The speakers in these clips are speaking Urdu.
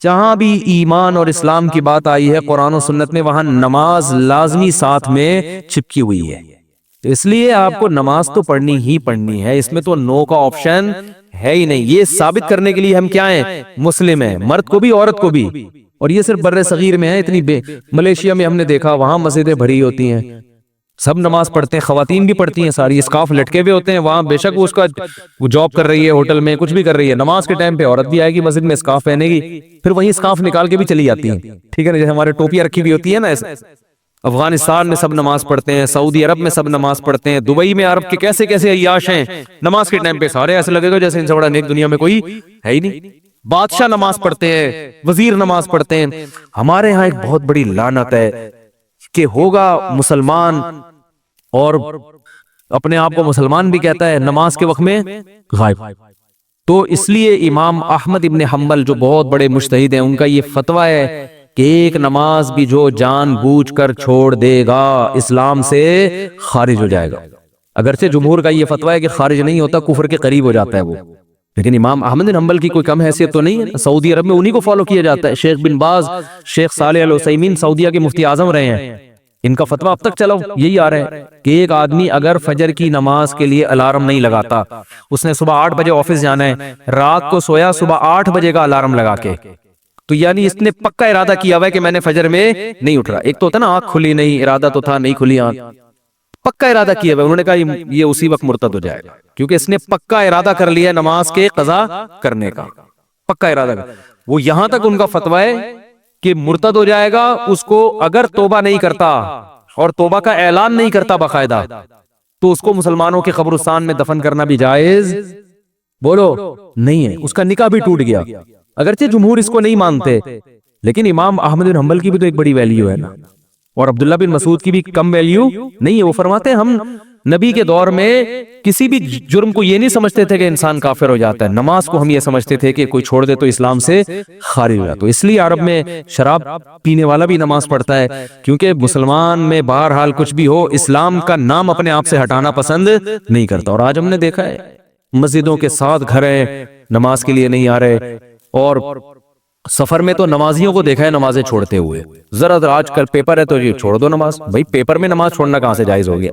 جہاں بھی ایمان اور اسلام کی بات آئی ہے قرآن و سنت میں، وہاں نماز لازمی ساتھ میں چپکی ہوئی ہے. اس لیے آپ کو نماز تو پڑھنی ہی پڑھنی ہے، اس میں تو نو کا آپشن ہے ہی نہیں. یہ ثابت کرنے کے لیے ہم کیا ہیں؟ مسلم ہیں، مرد کو بھی عورت کو بھی. اور یہ صرف بر صغیر میں ہے. اتنی ملیشیا میں ہم نے دیکھا، وہاں مسجدیں بھری ہوتی ہیں، سب نماز پڑھتے ہیں، خواتین بھی پڑھتی ہیں ساری، اسکارف لٹکے ہوئے ہوتے ہیں وہاں. بے شک وہ اس کا جاب کر رہی ہے، ہوٹل میں کچھ بھی کر رہی ہے، نماز کے ٹائم پہ عورت بھی آئے گی مسجد میں اسکارف پہنے گی، پھر وہیں اسکارف نکال کے بھی چلی جاتی ہیں. ٹھیک ہے نا، جیسے ہمارے ٹوپیاں رکھی ہوئی ہوتی ہے نا ایسے. افغانستان میں سب نماز پڑھتے ہیں، سعودی عرب میں سب نماز پڑھتے ہیں، دبئی میں عرب کے کیسے کیسے عیاش ہیں، نماز کے ٹائم پہ سارے ایسے لگے گا جیسے ان سے بڑا نیک دنیا میں کوئی ہے ہی نہیں. بادشاہ نماز پڑھتے ہیں، وزیر نماز پڑھتے ہیں. ہمارے ہاں ایک بہت بڑی لعنت ہے کہ ہوگا مسلمان اور اپنے آپ کو مسلمان بھی کہتا ہے، نماز کے وقت میں غائب. تو اس لیے امام احمد ابن حنبل جو بہت بڑے مجتہد ہیں، ان کا یہ فتویٰ ہے کہ ایک نماز بھی جو جان بوجھ کر چھوڑ دے گا اسلام سے خارج ہو جائے گا. اگرچہ جمہور کا یہ فتویٰ ہے کہ خارج نہیں ہوتا، کفر کے قریب ہو جاتا ہے وہ، لیکن امام احمد بن حنبل کی کوئی کم حیثیت تو نہیں ہے. سعودی عرب میں انہی کو فالو کیا جاتا ہے. شیخ بن باز، شیخ صالح العثیمین سعودیہ کے مفتی اعظم رہے ہیں، ان کا فتویٰ اب تک چلو یہی آ رہا ہے کہ ایک آدمی اگر فجر کی نماز کے لیے الارم نہیں لگاتا، اس نے صبح 8 بجے آفس جانا ہے، رات کو سویا صبح 8 بجے کا الارم لگا کے، تو یعنی اس نے پکا ارادہ کیا ہوا ہے کہ میں نے فجر میں نہیں اٹھ رہا. ایک تو ہوتا نا آنکھ کھلی نہیں، ارادہ تو تھا نہیں کھلی آنکھ، پکا ارادہ کیا ہوا ہے. انہوں نے کہا یہ اسی وقت مرتد ہو جائے گا، کیونکہ اس نے پکا ارادہ کر لیا نماز کے قضا کرنے کا، پکا ارادہ کر. وہ یہاں تک ان کا فتویٰ ہے کہ مرتد ہو جائے گا اس کو اگر توبہ نہیں کرتا اور توبہ کا اعلان نہیں کرتا باقاعدہ، تو اس کو مسلمانوں کے قبرستان میں دفن کرنا بھی جائز بولو نہیں ہے. اس کا نکاح بھی ٹوٹ گیا. اگرچہ جمہور اس کو نہیں مانتے، لیکن امام احمد بن حنبل کی بھی تو ایک بڑی ویلیو ہے نا، اور عبداللہ بن مسعود کی بھی کم ویلیو نہیں ہے. وہ فرماتے ہیں ہم نبی کے دور میں کسی بھی جرم کو یہ نہیں سمجھتے تھے کہ انسان کافر ہو جاتا ہے، نماز کو ہم یہ سمجھتے تھے کہ کوئی چھوڑ دے تو اسلام سے خارج ہو جاتا. تو اس لیے عرب میں شراب پینے والا بھی نماز پڑھتا ہے، کیونکہ مسلمان میں بہرحال کچھ بھی ہو اسلام کا نام اپنے آپ سے ہٹانا پسند نہیں کرتا. اور آج ہم نے دیکھا ہے مسجدوں کے ساتھ گھر ہیں، نماز کے لیے نہیں آ رہے، اور سفر میں تو نمازیوں کو دیکھا ہے نمازیں چھوڑتے ہوئے. ذرا آج کل پیپر ہے تو یہ چھوڑ دو نماز. بھائی پیپر میں نماز چھوڑنا کہاں سے جائز ہو گیا؟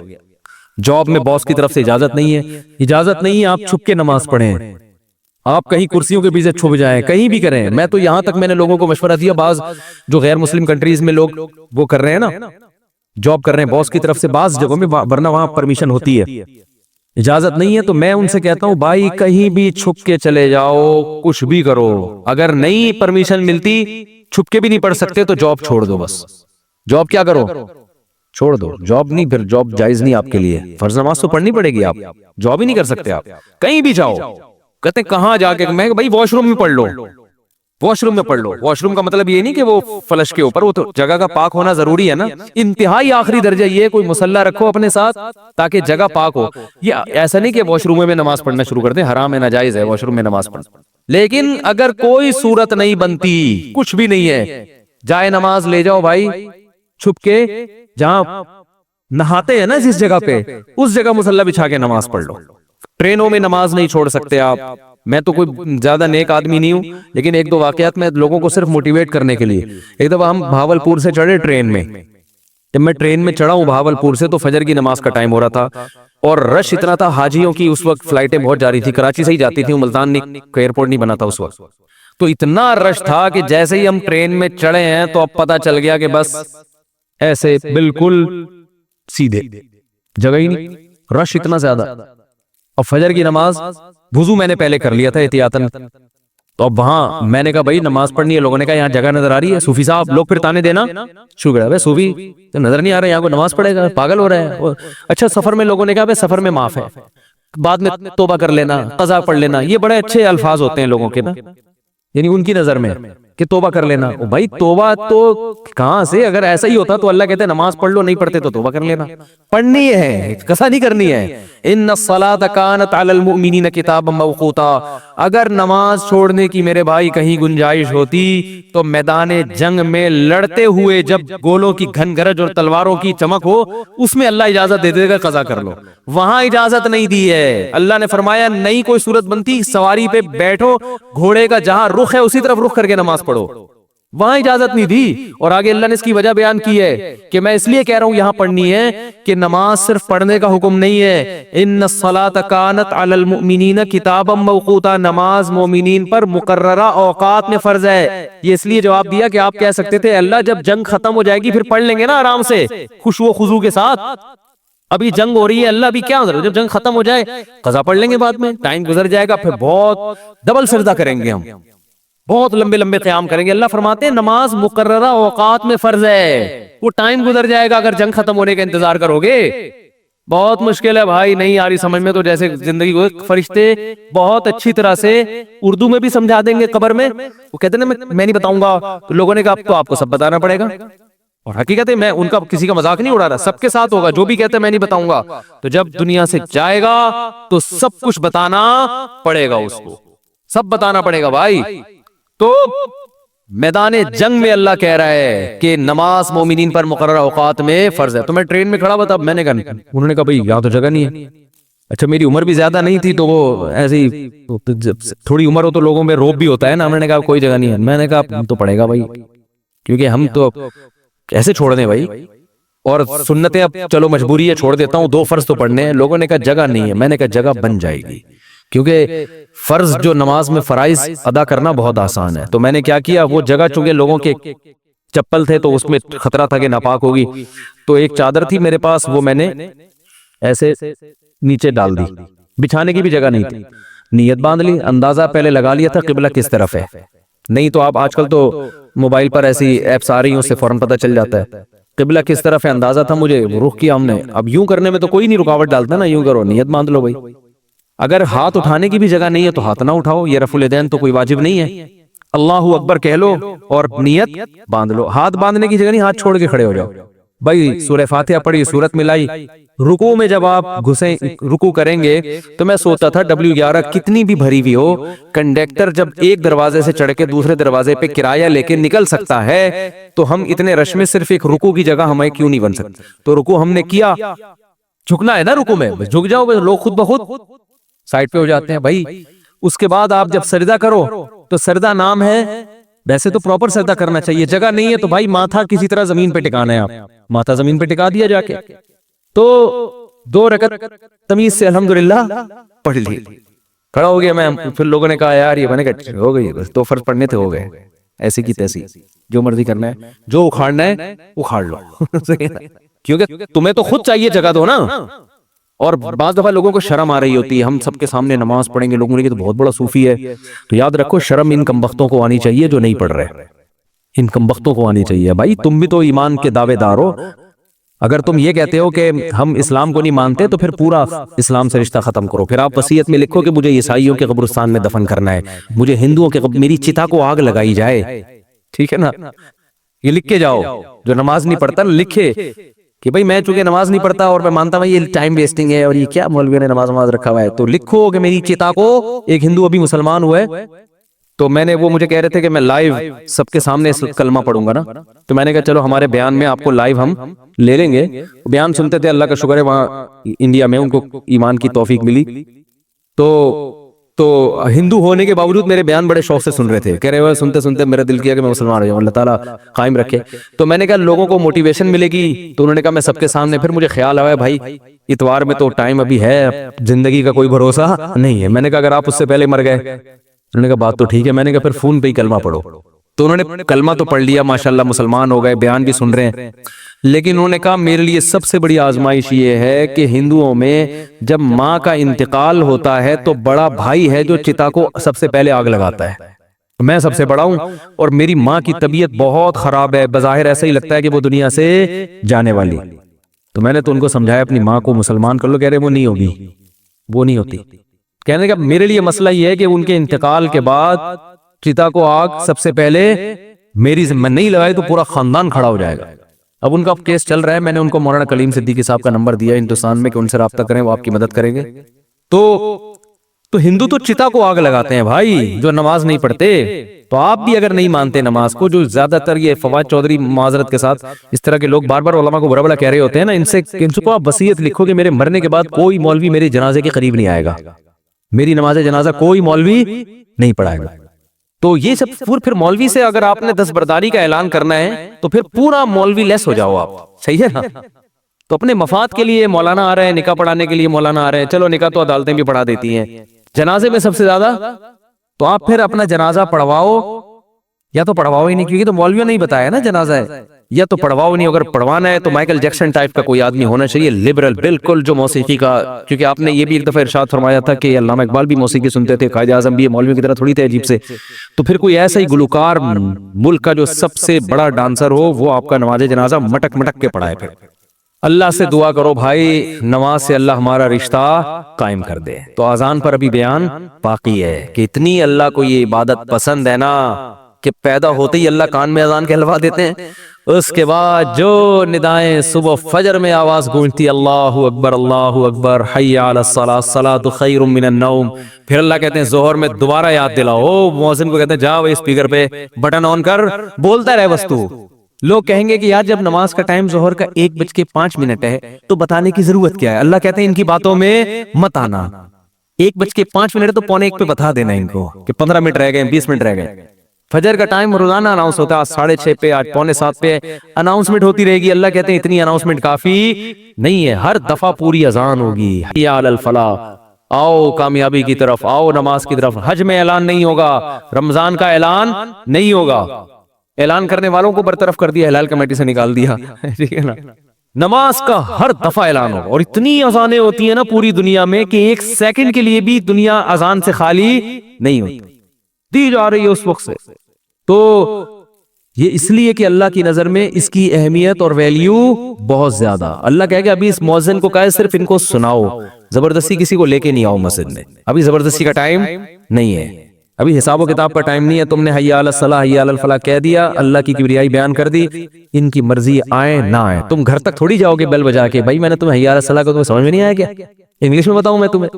جاب میں باس کی طرف سے اجازت نہیں ہے، اجازت نہیں ہے آپ چھپ کے نماز پڑھیں، آپ کہیں کرسیوں کے پیچھے چھپ جائیں، کہیں بھی کریں. میں تو یہاں تک میں نے لوگوں کو مشورہ دیا، بعض جو غیر مسلم کنٹریز میں لوگ وہ کر رہے ہیں نا، جاب کر رہے ہیں باس کی طرف سے بعض جگہوں میں، ورنہ وہاں پرمیشن ہوتی ہے، اجازت نہیں ہے. تو میں ان سے کہتا ہوں بھائی کہیں بھی چھپ کے چلے جاؤ، کچھ بھی کرو، اگر نہیں پرمیشن ملتی چھپ کے بھی نہیں پڑھ سکتے تو جاب چھوڑ دو. بس جاب کیا کرو؟ چھوڑ دو. جاب نہیں، پھر جاب جائز نہیں آپ کے لیے. فرض نماز تو پڑھنی پڑے گی، آپ جاب ہی نہیں کر سکتے. آپ کہیں بھی جاؤ، کہتے ہیں کہاں جا کے، میں بھائی واش روم میں پڑھ لو، واش روم میں پڑھ لو. واش روم کا مطلب یہ نہیں کہ وہ فلش کے اوپر، وہ تو جگہ کا پاک ہونا ضروری ہے نا. انتہائی آخری درجہ یہ کوئی مصلی رکھو اپنے ساتھ تاکہ جگہ پاک ہو. یہ ایسا نہیں کہ واش روم میں نماز پڑھنا شروع کر دیں، حرام ہے، ناجائز ہے واش روم میں نماز پڑھنا. لیکن اگر کوئی صورت نہیں بنتی، کچھ بھی نہیں ہے، جائے نماز لے جاؤ بھائی چھپ کے، جہاں نہاتے ہیں نا جس جگہ پہ، اس جگہ مصلی بچھا کے نماز پڑھ لو. ٹرینوں میں نماز نہیں چھوڑ سکتے آپ. میں تو کوئی زیادہ نیک آدمی نہیں ہوں، لیکن ایک دو واقعات میں لوگوں کو صرف موٹیویٹ کرنے کے لیے. ایک دفعہ ہم بھاولپور سے چڑھے ٹرین میں، جب میں ٹرین میں چڑھا ہوں بھاولپور سے تو فجر کی نماز کا ٹائم ہو رہا تھا، اور رش اتنا تھا، حاجیوں کی اس وقت فلائٹیں بہت جا رہی تھی، کراچی سے ہی جاتی تھی، ملتان ایئرپورٹ نہیں بنا تھا اس وقت. تو اتنا رش تھا کہ جیسے ہی ہم ٹرین میں چڑھے ہیں تو اب پتہ چل گیا کہ بس ایسے بالکل سیدھے، جگہ ہی نہیں، رش اتنا زیادہ. اور فجر کی نماز وضو میں نے پہلے کر لیا تھا احتیاطاً، تو اب وہاں میں نے کہا بھائی نماز پڑھنی ہے. لوگوں نے کہا یہاں جگہ نظر آ رہی ہے. صوفی صاحب لوگ پھر تانے دینا شروع کر دیا، صوفی تو نظر نہیں آ رہا یہاں کو نماز پڑھے گا، پاگل ہو رہا ہے. اچھا سفر میں لوگوں نے کہا بھائی سفر میں معاف ہے، بعد میں توبہ کر لینا، قضا پڑھ لینا. یہ بڑے اچھے الفاظ ہوتے ہیں لوگوں کے نا، یعنی ان کی نظر میں کہ توبہ کر لینا. بھائی توبہ تو کہاں سے؟ اگر ایسا ہی ہوتا تو اللہ کہتے نماز پڑھ لو، نہیں پڑھتے تو توبہ کر لینا. پڑھنی ہے، قضا نہیں کرنی ہے. ان الصلاۃ کانت علی المؤمنین کتابا موقوتا، اگر نماز چھوڑنے کی میرے بھائی کہیں گنجائش ہوتی تو میدان جنگ میں لڑتے ہوئے جب گولوں کی گھن گرج اور تلواروں کی چمک ہو اس میں اللہ اجازت دے دے گا قضا کر لو، وہاں اجازت نہیں دی ہے۔ اللہ نے فرمایا نہیں کوئی صورت بنتی، سواری پہ بیٹھو، گھوڑے کا جہاں رخ ہے اسی طرف رخ کر کے نماز پڑھو، وہاں اجازت نہیں دی۔ اور آگے اللہ نے اس کی وجہ بیان کی ہے کہ میں اس لیے کہہ رہا ہوں یہاں پڑھنی ہے کہ نماز صرف پڑھنے کا حکم نہیں ہے، ان الصلاۃ کانت علی المؤمنین کتابا موقوتا، نماز مومنین پر مقررہ اوقات میں فرض ہے۔ یہ اس لیے جواب دیا کہ آپ کہہ سکتے تھے اللہ جب جنگ ختم ہو جائے گی پھر پڑھ لیں گے نا آرام سے خشوع و خضوع کے ساتھ، ابھی جنگ ہو رہی ہے، اللہ بھی کیا جب جنگ ختم ہو جائے قضا پڑھ لیں گے، بعد میں ٹائم گزر جائے گا پھر بہت ڈبل سجدہ کریں گے، ہم بہت لمبے لمبے قیام کریں گے۔ اللہ فرماتے ہیں نماز مقررہ اوقات میں فرض ہے، وہ ٹائم گزر جائے گا اگر جنگ ختم ہونے کا انتظار کرو گے، بہت مشکل ہے بھائی، نہیں آ رہی سمجھ میں تو جیسے زندگی کو فرشتے بہت اچھی طرح سے اردو میں بھی سمجھا دیں گے، قبر میں وہ کہتے ہیں میں نہیں بتاؤں گا، تو لوگوں نے کہا اب تو آپ کو سب بتانا پڑے گا، اور حقیقت ہے میں ان کا کسی کا مذاق نہیں اڑا رہا، سب کے ساتھ ہوگا، جو بھی کہتے ہیں میں نہیں بتاؤں گا، تو جب دنیا سے جائے گا تو سب کچھ بتانا پڑے گا، اس کو سب بتانا پڑے گا بھائی۔ تو میدان جنگ میں اللہ کہہ رہا ہے کہ نماز مومنین پر مقررہ اوقات میں فرض ہے۔ تو میں ٹرین میں کھڑا ہوا تھا، میں نے کہا انہوں نے کہا بھائی یہاں تو جگہ نہیں ہے، اچھا میری عمر بھی زیادہ نہیں تھی تو وہ ایسی تھوڑی عمر ہو تو لوگوں میں روب بھی ہوتا ہے نا، انہوں نے کہا کوئی جگہ نہیں ہے، میں نے کہا تو پڑے گا بھائی، کیونکہ ہم تو کیسے چھوڑ دیں بھائی، اور سنتیں اب چلو مجبوری ہے چھوڑ دیتا ہوں، 2 فرض تو پڑھنے ہیں، لوگوں نے کہا جگہ نہیں ہے، میں نے کہا جگہ بن جائے گی، کیونکہ فرض جو نماز میں فرائض ادا کرنا بہت آسان ہے، تو میں نے کیا کیا، وہ جگہ چونکہ لوگوں کے چپل تھے تو اس میں خطرہ تھا کہ ناپاک ہوگی، تو ایک چادر تھی میرے پاس، وہ میں نے ایسے نیچے ڈال دی، بچھانے کی بھی جگہ نہیں تھی، نیت باندھ لی، اندازہ پہلے لگا لیا تھا قبلہ کس طرف ہے، نہیں تو آپ آج کل تو موبائل پر ایسی ایپس آ رہی ہیں اس سے فوراً پتہ چل جاتا ہے، قبلہ کس طرف ہے اندازہ تھا مجھے، رخ کیا ہم نے، اب یوں کرنے میں تو کوئی نہیں رکاوٹ ڈالتا نا، یوں کرو نیت باندھ لو بھائی، اگر ہاتھ اٹھانے کی بھی جگہ نہیں ہے تو ہاتھ نہ اٹھاؤ، یہ رفع الیدین تو کوئی واجب نہیں ہے، اللہ اکبر کہہ لو اور نیت باندھ لو، ہاتھ باندھنے کی جگہ نہیں، ہاتھ چھوڑ کے کھڑے ہو جاؤ بھائی، سورہ فاتحہ پڑھی، سورت ملائی، رکوع میں جب آپ گھسیں رکوع کریں گے تو میں سوچتا تھا W11 کتنی بھی بھری ہوئی ہو، کنڈکٹر جب ایک دروازے سے چڑھ کے دوسرے دروازے پہ کرایہ لے کے نکل سکتا ہے تو ہم اتنے رش میں صرف ایک رکوع کی جگہ ہمیں کیوں نہیں بن سکتی، تو رکوع ہم نے کیا، جھکنا ہے نا رکوع میں، جھک جاؤ لوگ خود بخود سائڈ پہ ہو جاتے ہیں بھائی۔ اس کے بعد آپ جب سجدہ کرو تو سجدہ نام ہے، ویسے تو پراپر سجدہ کرنا چاہیے، جگہ نہیں ہے تو بھائی ماتھا کسی طرح زمین پہ ٹکانا ہے، آپ ماتھا زمین پہ ٹکا دیا جا کے، تو 2 رکعت تمیز سے الحمدللہ پڑھ لی، کھڑا ہو گیا میں، پھر لوگوں نے کہا یار یہ بنے کہ ہو گئی بس 2 فرض پڑھنے تھے ہو گئے، ایسی کی تیسی جو مرضی کرنا ہے، جو اکھاڑنا ہے اکھاڑ لو کیونکہ تمہیں تو خود چاہیے جگہ دو نا، اور بعض دفعہ لوگوں کو شرم آ رہی ہوتی ہے، ہم سب کے سامنے نماز پڑھیں گے، لوگوں نے کہ تو بہت بڑا صوفی ہے، تو یاد رکھو شرم ان کمبختوں کو آنی چاہیے جو نہیں پڑھ رہے، ان کمبختوں کو آنی چاہیے بھائی، تم بھی تو ایمان کے دعوے دار ہو، اگر تم یہ کہتے ہو کہ ہم اسلام کو نہیں مانتے تو پھر پورا اسلام سے رشتہ ختم کرو، پھر آپ وصیت میں لکھو کہ مجھے عیسائیوں کے قبرستان میں دفن کرنا ہے، مجھے ہندوؤں کے میری چتا کو آگ لگائی جائے، ٹھیک ہے نا، یہ لکھ کے جاؤ، جو نماز نہیں پڑھتا لکھے کہ بھائی میں چونکہ نماز نہیں پڑھتا اور میں مانتا ہوں یہ ٹائم ویسٹنگ ہے اور یہ کیا مولوی نے نماز رکھا ہوا ہے، تو لکھو کہ میری چتا کو، ایک ہندو ابھی مسلمان ہوا ہے تو میں نے وہ مجھے کہہ رہے تھے کہ میں لائیو سب کے سامنے کلمہ پڑھوں گا نا، تو میں نے کہا چلو ہمارے بیان میں آپ کو لائیو ہم لے لیں گے، بیان سنتے تھے، اللہ کا شکر ہے وہاں انڈیا میں ان کو ایمان کی توفیق ملی، تو ہندو ہونے کے باوجود میرے بیان بڑے شوق سے سن رہے تھے، کہہ رہے ہوئے سنتے سنتے میرا دل کیا کہ میں مسلمان ہو جاؤں، اللہ تعالیٰ قائم رکھے، تو میں نے کہا لوگوں کو موٹیویشن ملے گی، تو انہوں نے کہا میں سب کے سامنے، پھر مجھے خیال آیا بھائی اتوار میں تو ٹائم ابھی ہے، زندگی کا کوئی بھروسہ نہیں ہے، میں نے کہا اگر آپ اس سے پہلے مر گئے، انہوں نے کہا بات تو ٹھیک ہے، میں نے کہا پھر فون پہ ہی کلمہ پڑھو، تو انہوں نے کلمہ تو پڑھ لیا ماشاءاللہ، مسلمان ہو گئے، بیان بھی سن رہے ہیں، لیکن انہوں نے کہا میرے لیے سب سے بڑی آزمائش یہ ہے کہ ہندوؤں میں جب ماں کا انتقال ہوتا ہے تو بڑا بھائی ہے جو چتا کو سب سے پہلے آگ لگاتا ہے، میں سب سے بڑا ہوں اور میری ماں کی طبیعت بہت خراب ہے، بظاہر ایسا ہی لگتا ہے کہ وہ دنیا سے جانے والی، تو میں نے تو ان کو سمجھایا اپنی ماں کو مسلمان کر لو، کہہ رہے وہ نہیں ہوگی، وہ نہیں ہوتی، کہنے کا میرے لیے مسئلہ یہ ہے کہ ان کے انتقال کے بعد چتا کو آگ سب سے پہلے میری میں نہیں لگائی تو پورا خاندان کھڑا ہو جائے گا، اب ان کا کیس چل رہا ہے، میں نے ان کو مولانا کلیم صدیقی صاحب کا نمبر دیا ہندوستان میں کہ ان سے رابطہ کریں، وہ آپ کی مدد کریں گے۔ تو ہندو تو چتا کو آگ لگاتے ہیں بھائی، جو نماز نہیں پڑھتے۔ تو آپ بھی اگر نہیں مانتے نماز کو، جو زیادہ تر یہ فواد چودھری معذرت کے ساتھ اس طرح کے لوگ بار بار علماء کو برا بلا کہہ رہے ہوتے ہیں نا، ان سے کو آپ وصیت لکھو کہ میرے مرنے کے بعد کوئی مولوی میرے جنازے کے قریب نہیں آئے گا، میری نماز جنازہ کوئی مولوی نہیں پڑھائے گا۔ تو یہ سب پھر مولوی سے اگر آپ نے دستبرداری کا اعلان کرنا ہے تو پھر پورا مولوی لیس ہو جاؤ آپ، صحیح ہے نا؟ تو اپنے مفاد کے لیے مولانا آ رہے ہیں، نکاح پڑھانے کے لیے مولانا آ رہے ہیں، چلو نکاح تو عدالتیں بھی پڑھا دیتی ہیں، جنازے میں سب سے زیادہ تو آپ پھر اپنا جنازہ پڑھواؤ، یا تو پڑھواؤ ہی نہیں، کیونکہ تو مولویوں نے ہی بتایا نا جنازہ ہے، یا تو پڑھواؤ نہیں، اگر پڑھوانا ہے تو مائیکل جیکسن ٹائپ کا کوئی آدمی ہونا چاہیے، لبرل بالکل، جو موسیقی کا، کیونکہ آپ نے یہ بھی ایک دفعہ ارشاد فرمایا تھا کہ علامہ اقبال بھی موسیقی سنتے تھے، قائد اعظم بھی، یہ مولویوں کی طرح تھوڑی تھے عجیب سے، تو پھر کوئی ایسا ہی گلوکار ملک کا جو سب سے بڑا ڈانسر ہو، وہ آپ کا نماز جنازہ مٹک مٹک کے پڑھائے۔ پھر اللہ سے دعا کرو بھائی، نماز سے اللہ ہمارا رشتہ قائم کر دے۔ تو اذان پر ابھی بیان باقی ہے کہ اتنی اللہ کو یہ عبادت پسند ہے نا کہ پیدا ہوتے ہی اللہ کان میں اذان کہلوا دیتے ہیں، اس کے بعد جو ندائیں صبح فجر میں آواز گونجتی، اللہ اکبر حی علی الصلاۃ الصلاۃ خیر من النوم، پھر اللہ کہتے ہیں ظہر میں دوبارہ یاد دلاؤ، مؤذن کو کہتے ہیں جا وہ اسپیکر پہ بٹن آن کر بولتا رہے بس تو۔ لوگ کہیں گے کہ یار جب نماز کا ٹائم ظہر کا 1:05 ہے تو بتانے کی ضرورت کیا ہے؟ اللہ کہتے ہیں ان کی باتوں میں مت آنا، 1:05 ہے تو 1:45 پہ بتا دینا ان کو کہ 15 منٹ رہ گئے، 20 منٹ رہ گئے۔ فجر کا ٹائم روزانہ اناؤنس ہوتا ہے، 6:30 پہ، 6:45 پہ اناؤنسمنٹ ہوتی رہے گی۔ اللہ کہتے ہیں اتنی اناؤنسمنٹ کافی نہیں ہے، ہر دفعہ پوری اذان ہوگی، حی علی الفلاح، آؤ کامیابی کی طرف، آؤ نماز کی طرف۔ حج میں اعلان نہیں ہوگا، رمضان کا اعلان نہیں ہوگا، اعلان کرنے والوں کو برطرف کر دیا، ہلال کمیٹی سے نکال دیا، ٹھیک ہے نا؟ نماز کا ہر دفعہ اعلان ہوگا، اور اتنی اذانیں ہوتی ہیں نا پوری دنیا میں کہ ایک سیکنڈ کے لیے بھی دنیا اذان سے خالی نہیں ہوتی، دی جا رہی ہے اس وقت سے۔ تو یہ اس لیے کہ اللہ کی نظر میں اس کی اہمیت اور ویلیو بہت زیادہ۔ اللہ کہے کہ ابھی اس مؤذن کو کہے صرف ان کو سناؤ، زبردستی کسی کو لے کے نہیں آؤ مسجد میں، ابھی زبردستی کا ٹائم نہیں ہے، ابھی حساب و کتاب کا ٹائم نہیں ہے۔ تم نے حی علی الصلاح حی علی الفلاح کہہ دیا، اللہ کی کبریائی بیان کر دی، ان کی مرضی آئے نہ آئے، تم گھر تک تھوڑی جاؤ گے بیل بجا کے، بھائی میں نے تمہیں حی علی الصلاح کو تمہیں سمجھ میں نہیں آیا کیا؟ انگلش میں بتاؤں میں تمہیں؟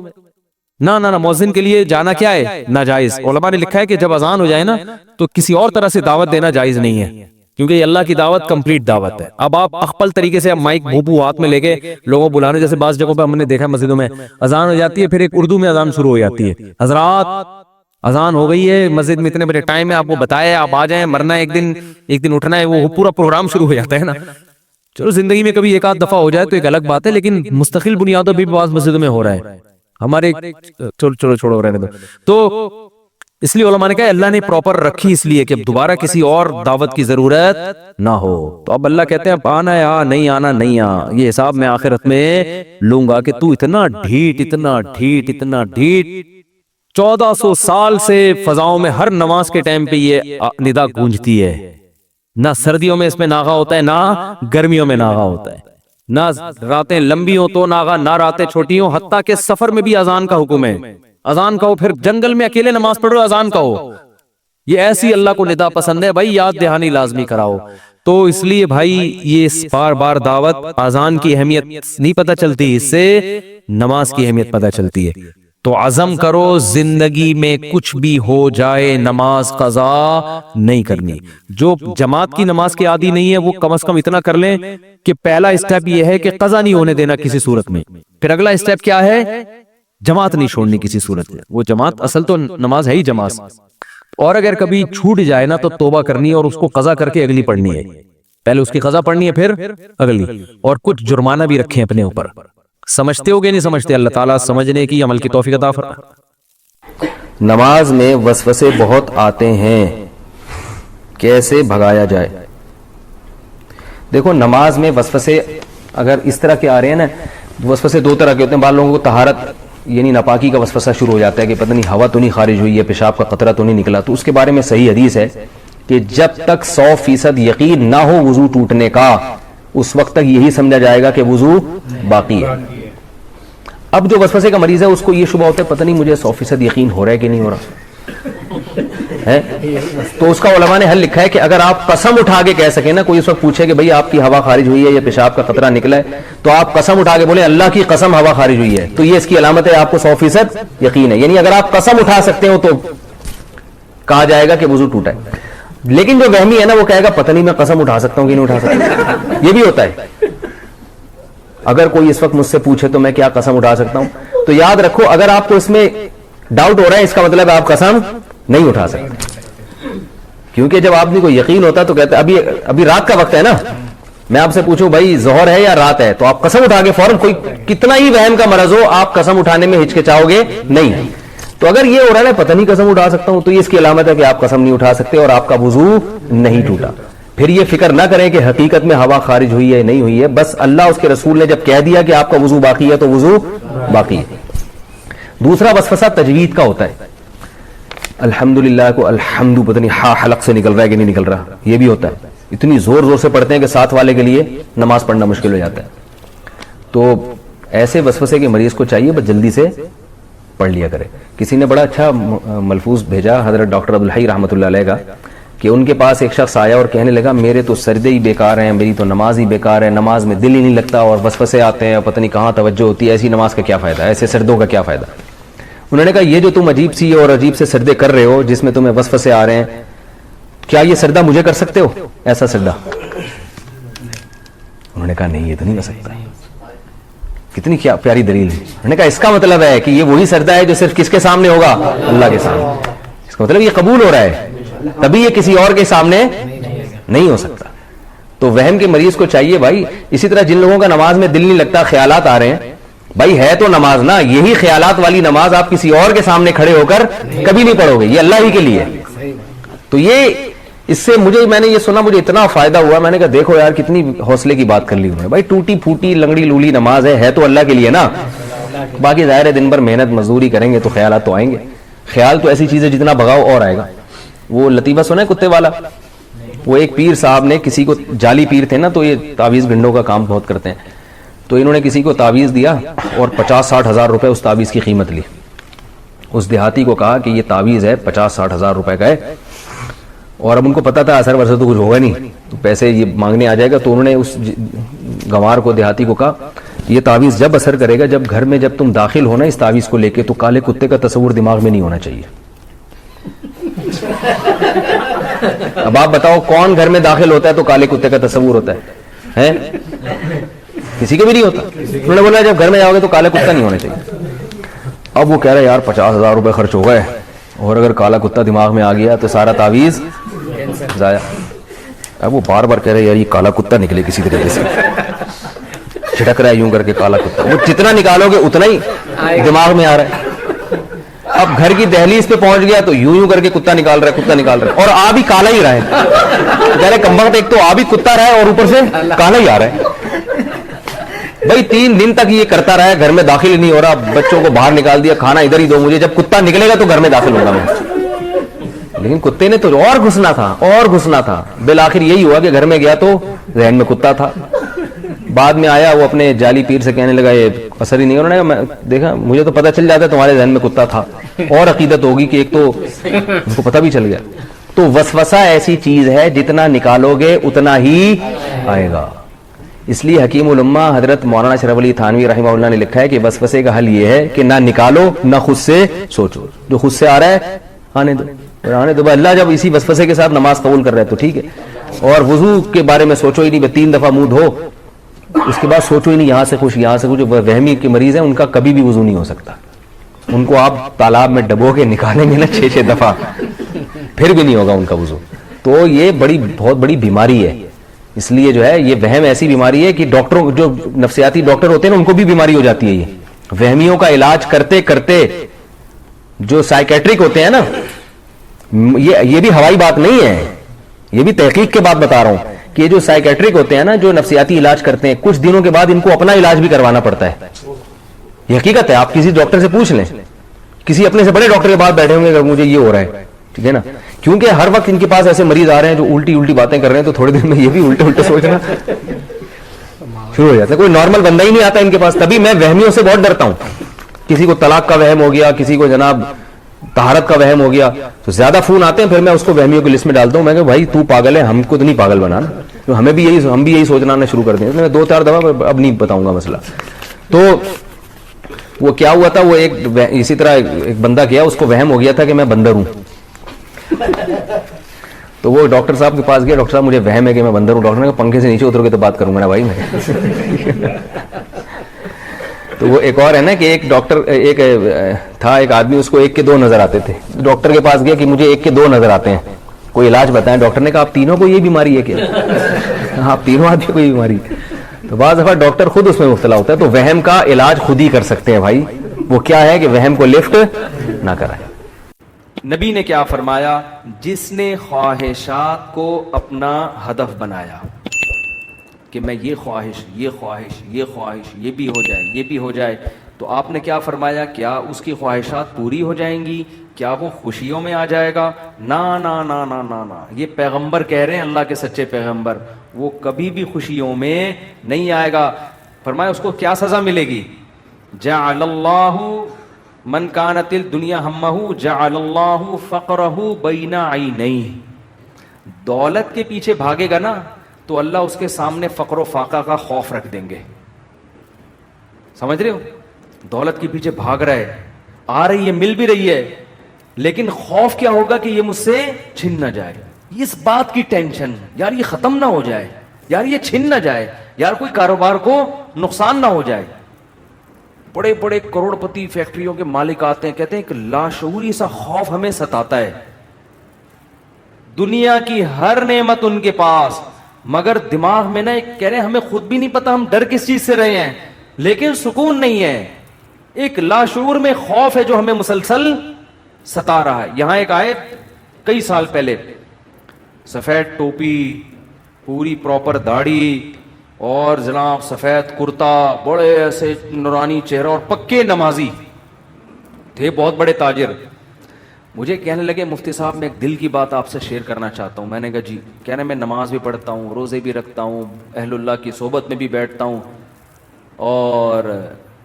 نہ نہ، مؤذن کے لیے جانا کیا ہے؟ ناجائز۔ علماء نے لکھا ہے کہ جب اذان ہو جائے نا تو کسی اور طرح سے دعوت دینا جائز نہیں ہے، کیونکہ یہ اللہ کی دعوت کمپلیٹ دعوت ہے۔ اب آپ اخپل طریقے سے مائک بھوپو ہاتھ میں لے کے لوگوں بلانے، جیسے بعض جگہوں پہ ہم نے دیکھا مسجدوں میں اذان ہو جاتی ہے، پھر ایک اردو میں اذان شروع ہو جاتی ہے، حضرات اذان ہو گئی ہے، مسجد میں اتنے بجے ٹائم ہے، آپ کو بتایا آپ آ جائیں، مرنا ہے ایک دن اٹھنا ہے، وہ پورا پروگرام شروع ہو جاتا ہے نا۔ چلو زندگی میں کبھی ایک آدھ دفعہ ہو جائے تو ایک الگ بات ہے، لیکن مستقل بنیادوں پہ بھی بعض مسجدوں میں ہو رہا ہے ہمارے، چھوڑو رہنے دو۔ تو اس لیے علماء نے کہا اللہ نے پراپر رکھی اس لیے کہ اب دوبارہ کسی اور دعوت کی ضرورت نہ ہو۔ تو اب اللہ کہتے ہیں اب آنا ہے آ، نہیں آنا نہیں آ، یہ حساب میں آخرت میں لوں گا کہ تو اتنا ڈھیٹ 1400 سال سے فضاؤں میں ہر نماز کے ٹائم پہ یہ ندا گونجتی ہے، نہ سردیوں میں اس میں ناغہ ہوتا ہے، نہ گرمیوں میں ناغہ ہوتا ہے، نہ راتیں لمبی ہوں تو ناغہ، نہ راتیں چھوٹی ہوں، حتیٰ کہ سفر میں بھی اذان کا حکم ہے، اذان کہو، پھر جنگل میں اکیلے نماز پڑھو اذان کہو، یہ ایسی اللہ کو ندا پسند ہے بھائی، یاد دہانی لازمی کراؤ۔ تو اس لیے بھائی یہ بار بار دعوت، اذان کی اہمیت نہیں پتہ چلتی، اس سے نماز کی اہمیت پتہ چلتی ہے۔ تو عزم کرو زندگی میں کچھ بھی ہو جائے نماز قضا نہیں کرنی۔ جو جماعت کی نماز کے عادی نہیں ہے وہ کم از کم اتنا کر لیں کہ پہلا اسٹیپ یہ ہے کہ قضا نہیں ہونے دینا کسی صورت میں، پھر اگلا اسٹیپ کیا ہے؟ جماعت نہیں چھوڑنی کسی صورت میں۔ وہ جماعت اصل تو نماز ہے ہی جماعت، اور اگر کبھی چھوٹ جائے نا تو توبہ کرنی ہے اور اس کو قضا کر کے اگلی پڑھنی ہے، پہلے اس کی قضا پڑھنی ہے پھر اگلی، اور کچھ جرمانہ بھی رکھیں اپنے اوپر۔ سمجھتے ہو گے نہیں سمجھتے؟ اللہ تعالیٰ سمجھنے کی عمل کی توفیق عطا فرمائے۔ نماز میں وسوسے بہت آتے ہیں، کیسے بھگایا جائے؟ دیکھو نماز میں وسوسے اگر اس طرح کے آ رہے ہیں نا، وسوسے دو طرح کے ہوتے ہیں۔ بعض لوگوں کو طہارت یعنی ناپاکی کا وسوسہ شروع ہو جاتا ہے کہ پتہ نہیں ہوا تو نہیں خارج ہوئی ہے، پیشاب کا قطرہ تو نہیں نکلا، تو اس کے بارے میں صحیح حدیث ہے کہ جب تک 100% یقین نہ ہو وضو ٹوٹنے کا، اس وقت تک یہی سمجھا جائے گا کہ وضو باقی ہے۔ اب جو وسوسے کا مریض ہے اس کو یہ شبہ ہوتا ہے پتہ نہیں مجھے 100% یقین ہو رہا ہے کہ نہیں ہو رہا، ہے. تو اس کا علماء نے حل لکھا ہے کہ اگر آپ قسم اٹھا کے کہہ سکیں نا, کوئی اس وقت پوچھے کہ بھئی آپ کی ہوا خارج ہوئی ہے یا پیشاب کا قطرہ نکلا ہے, تو آپ قسم اٹھا کے بولیں اللہ کی قسم ہوا خارج ہوئی ہے, تو یہ اس کی علامت ہے آپ کو 100% یقین ہے. یعنی اگر آپ قسم اٹھا سکتے ہو تو کہا جائے گا کہ وضو ٹوٹا ہے. لیکن جو وہمی ہے نا وہ کہے گا پتہ نہیں میں قسم اٹھا سکتا ہوں کہ نہیں اٹھا سکتا. یہ بھی ہوتا ہے. اگر کوئی اس وقت مجھ سے پوچھے تو میں کیا قسم اٹھا سکتا ہوں, تو یاد رکھو اگر آپ کو اس میں ڈاؤٹ ہو رہا ہے اس کا مطلب آپ قسم نہیں اٹھا سکتے. کیونکہ جب آدمی کو یقین ہوتا ہے تو کہتے ہیں ابھی رات کا وقت ہے نا, میں آپ سے پوچھوں بھائی ظہر ہے یا رات ہے, تو آپ قسم اٹھا کے فوراً, کوئی کتنا ہی وہم کا مرض ہو آپ قسم اٹھانے میں ہچکچاؤ گے نہیں. تو اگر یہ ہو رہا ہے پتہ نہیں قسم اٹھا سکتا ہوں, تو یہ اس کی علامت ہے کہ آپ قسم نہیں اٹھا سکتے اور آپ کا وضو نہیں ٹوٹا. پھر یہ فکر نہ کریں کہ حقیقت میں ہوا خارج ہوئی ہے نہیں ہوئی ہے, بس اللہ اس کے رسول نے جب کہہ دیا کہ آپ کا وضو باقی ہے تو وضو باقی ہے. دوسرا وسوسہ تجوید کا ہوتا ہے. الحمدللہ کو الحمد پتہ نہیں ہا حلق سے نکل رہا ہے کہ نہیں نکل رہا, یہ بھی ہوتا ہے. اتنی زور زور سے پڑھتے ہیں کہ ساتھ والے کے لیے نماز پڑھنا مشکل ہو جاتا ہے. تو ایسے وسوسے کے مریض کو چاہیے بس جلدی سے پڑھ لیا کرے. کسی نے بڑا اچھا ملفوظ بھیجا حضرت ڈاکٹر عبدالحی رحمۃ اللہ علیہ کا, کہ ان کے پاس ایک شخص آیا اور کہنے لگا میرے تو سجدے ہی بیکار ہیں, میری تو نماز ہی بیکار ہے, نماز میں دل ہی نہیں لگتا اور وسوسے آتے ہیں, پتہ نہیں کہاں توجہ ہوتی ہے, ایسی نماز کا کیا فائدہ, ایسے سجدوں کا کیا فائدہ. انہوں نے کہا یہ جو تم عجیب سی اور عجیب سے سجدے کر رہے ہو جس میں تمہیں وسوسے آ رہے ہیں, کیا یہ سجدہ مجھے کر سکتے ہو ایسا سجدہ؟ انہوں نے کہا نہیں یہ تو نہیں کر سکتا. کتنی کیا پیاری دلیل ہے. انہوں نے کہا اس کا مطلب ہے کہ یہ وہی سجدہ ہے جو صرف کس کے سامنے ہوگا, اللہ کے سامنے. اس کا مطلب یہ قبول ہو رہا ہے, تبھی یہ کسی اور کے سامنے نہیں ہو سکتا. تو وہم کے مریض کو چاہیے بھائی, اسی طرح جن لوگوں کا نماز میں دل نہیں لگتا, خیالات آ رہے ہیں, بھائی ہے تو نماز نا, یہی خیالات والی نماز آپ کسی اور کے سامنے کھڑے ہو کر کبھی نہیں پڑھو گے, یہ اللہ ہی کے لیے. تو یہ اس سے میں نے یہ سنا, مجھے اتنا فائدہ ہوا, میں نے کہا دیکھو یار کتنی حوصلے کی بات کر لی انہوں نے. بھائی ٹوٹی پھوٹی لنگڑی لولی نماز ہے تو اللہ کے لیے نا, باقی ظاہر ہے دن بھر محنت مزدوری کریں گے تو خیالات تو آئیں گے. خیال تو ایسی چیز ہے جتنا بھگاؤ اور آئے گا. وہ لطیفہ سنا ہے کتے والا, وہ ایک پیر صاحب نے کسی کو, جعلی پیر تھے نا تو یہ تعویذ گنڈوں کا کام بہت کرتے ہیں, تو انہوں نے کسی کو تعویذ دیا اور 50-60 ہزار روپے اس تعویذ کی قیمت لی. اس دیہاتی کو کہا کہ یہ تعویذ ہے 50-60 ہزار روپے کا ہے, اور اب ان کو پتا تھا اثر ورثہ تو کچھ ہوگا نہیں تو پیسے یہ مانگنے آ جائے گا. تو انہوں نے اس گنوار کو, دیہاتی کو کہا یہ تعویذ جب اثر کرے گا جب گھر میں جب تم داخل ہونا اس تعویذ کو لے کے, تو کالے کتے کا تصور دماغ میں نہیں ہونا چاہیے. اب آپ بتاؤ کون گھر میں داخل ہوتا ہے تو کالے کتے کا تصور ہوتا ہے؟ کسی کے بھی نہیں ہوتا. انہوں نے بولا جب گھر میں جاؤ گے تو کالا کتا نہیں ہونا چاہیے. اب وہ کہہ رہے یار 50 ہزار روپے خرچ ہو گئے, اور اگر کالا کتا دماغ میں آ گیا تو سارا تعویذ ضائع. اب وہ بار بار کہہ رہے یار یہ کالا کتا نکلے کسی طریقے سے, چھٹک رہا ہے یوں کر کے کالا کتا. وہ جتنا نکالو گے اتنا ہی دماغ میں آ رہا ہے. اب گھر کی دہلیز پہ پہنچ گیا تو یوں کر کے کتا نکال رہا ہے, اور آ بھی کالا ہی رہا ہے. کہہ رہے کمبخت ایک تو آ بھی کتا رہا ہے اور اوپر سے کالا ہی آ رہا ہے. بھائی 3 دن تک یہ کرتا رہا ہے, گھر میں داخل ہی نہیں ہو رہا, بچوں کو باہر نکال دیا, کھانا ادھر ہی دو مجھے, جب کتا نکلے گا تو گھر میں داخل ہوگا میں. لیکن کتے نے تو اور گھسنا تھا. بالآخر یہی ہوا کہ گھر میں گیا تو ذہن میں کتا تھا. بعد میں آیا وہ اپنے جعلی پیر سے کہنے لگا یہ اثر ہی نہیں. انہوں نے دیکھا مجھے تو پتہ چل جاتا ہے تمہارے ذہن میں کتا تھا, اور عقیدت ہوگی کہ ایک تو ان کو پتہ بھی چل گیا. تو وسوسہ ایسی چیز ہے جتنا نکالو گے اتنا ہی آئے گا. اس لیے حکیم الامہ حضرت مولانا اشرف علی تھانوی رحمہ اللہ نے لکھا ہے کہ وسوسے کا حل یہ ہے کہ نہ نکالو نہ خود سے سوچو, جو خود سے آ رہا ہے آنے دو. اللہ جب اسی وسوسے کے ساتھ نماز قبول کر رہا ہے تو ٹھیک ہے, اور وضو کے بارے میں سوچو ہی نہیں, 3 دفعہ منہ دھو اس کے بعد سوچو ہی نہیں یہاں سے کچھ. جو وہمی کے مریض ہیں ان کا کبھی بھی وضو نہیں ہو سکتا. ان کو آپ تالاب میں ڈبو کے نکالیں گے نا 6 دفعہ پھر بھی نہیں ہوگا ان کا وضو. تو یہ بہت بڑی بیماری ہے. اس لیے جو ہے یہ وہم ایسی بیماری ہے کہ ڈاکٹروں, جو نفسیاتی ڈاکٹر ہوتے ہیں نا, ان کو بھی بیماری ہو جاتی ہے. یہ وہمیوں کا علاج کرتے کرتے جو سائیکیٹرک ہوتے ہیں نا, یہ بھی ہوائی بات نہیں ہے, یہ بھی تحقیق کے بعد بتا رہا ہوں کہ یہ جو سائیکیٹرک ہوتے ہیں نا, جو نفسیاتی علاج کرتے ہیں, کچھ دنوں کے بعد ان کو اپنا علاج بھی کروانا پڑتا ہے. یہ حقیقت ہے. آپ کسی ڈاکٹر سے پوچھ لیں, کسی اپنے سے بڑے ڈاکٹر کے پاس بیٹھے ہوں گے, مجھے یہ ہو رہا ہے, ٹھیک ہے نا, کیونکہ ہر وقت ان کے پاس ایسے مریض آ رہے ہیں جو الٹی باتیں کر رہے ہیں, تو تھوڑے دن میں یہ بھی الٹے سوچنا شروع ہو جاتا ہے. کوئی نارمل بندہ ہی نہیں آتا ان کے پاس. تبھی میں وہمیوں سے بہت ڈرتا ہوں. کسی کو طلاق کا وہم ہو گیا, کسی کو جناب طہارت کا وہم ہو گیا تو زیادہ فون آتے ہیں، پھر میں اس کو وہمیوں کی لسٹ میں ڈالتا ہوں. میں کہ بھائی تو پاگل ہے، ہم کو تو نہیں پاگل بنانا، ہم بھی یہی سوچنا شروع کر دیں. میں 2-4 دفعہ اب نہیں بتاؤں گا مسئلہ. تو وہ کیا ہوا تھا، وہ اسی طرح ایک بندہ گیا، اس کو وہم ہو گیا تھا کہ میں بندر ہوں. تو وہ ڈاکٹر صاحب کے پاس گیا، ڈاکٹر صاحب مجھے وہم ہے کہ میں بندر ہوں. ڈاکٹر نے کہا پنکھے سے نیچے اتر کے تو بات کروں گا نا بھائی میں. تو وہ ایک اور ہے نا کہ ایک ڈاکٹر ایک تھا ایک آدمی، اس کو 1 کے 2 نظر آتے تھے. ڈاکٹر کے پاس گیا کہ مجھے 1 کے 2 نظر آتے ہیں، کوئی علاج بتائیں. ڈاکٹر نے کہا آپ تینوں کو یہ بیماری ہے کیا؟ آپ تینوں آدمی کو یہ بیماری. تو بعض دفعہ ڈاکٹر خود اس میں مبتلا ہوتا ہے. تو وہم کا علاج خود ہی کر سکتے ہیں بھائی. وہ کیا ہے کہ وہم کو لفٹ نہ کرائیں. نبی نے کیا فرمایا؟ جس نے خواہشات کو اپنا ہدف بنایا کہ میں یہ خواہش یہ خواہش یہ خواہش یہ بھی ہو جائے یہ بھی ہو جائے، تو آپ نے کیا فرمایا؟ کیا اس کی خواہشات پوری ہو جائیں گی؟ کیا وہ خوشیوں میں آ جائے گا؟ نا نا نا نا نا نا. یہ پیغمبر کہہ رہے ہیں، اللہ کے سچے پیغمبر، وہ کبھی بھی خوشیوں میں نہیں آئے گا. فرمایا اس کو کیا سزا ملے گی؟ جعل اللہ من کانت الدنیا ہمہ جعل اللہ فقرہ بین عینیہ. دولت کے پیچھے بھاگے گا نا تو اللہ اس کے سامنے فقر و فاقہ کا خوف رکھ دیں گے. سمجھ رہے ہو؟ دولت کے پیچھے بھاگ رہا ہے، آ رہی ہے، مل بھی رہی ہے، لیکن خوف کیا ہوگا کہ یہ مجھ سے چھن نہ جائے. اس بات کی ٹینشن، یار یہ ختم نہ ہو جائے، یار یہ چھن نہ جائے، یار کوئی کاروبار کو نقصان نہ ہو جائے. بڑے بڑے کروڑ پتی فیکٹریوں کے مالک آتے ہیں، کہتے ہیں کہ لاشعوری سا خوف ہمیں ستاتا ہے. دنیا کی ہر نعمت ان کے پاس، مگر دماغ میں نا ایک کہہ رہے ہیں ہمیں خود بھی نہیں پتا ہم ڈر کس چیز سے رہے ہیں، لیکن سکون نہیں ہے. ایک لاشعور میں خوف ہے جو ہمیں مسلسل ستا رہا ہے. یہاں ایک آیت کئی سال پہلے، سفید ٹوپی، پوری پراپر داڑھی اور جناب سفید کرتا، بڑے ایسے نورانی چہرہ اور پکے نمازی تھے، بہت بڑے تاجر. مجھے کہنے لگے مفتی صاحب میں ایک دل کی بات آپ سے شیئر کرنا چاہتا ہوں. میں نے کہا جی. کہہ رہے میں نماز بھی پڑھتا ہوں، روزے بھی رکھتا ہوں، اہل اللہ کی صحبت میں بھی بیٹھتا ہوں، اور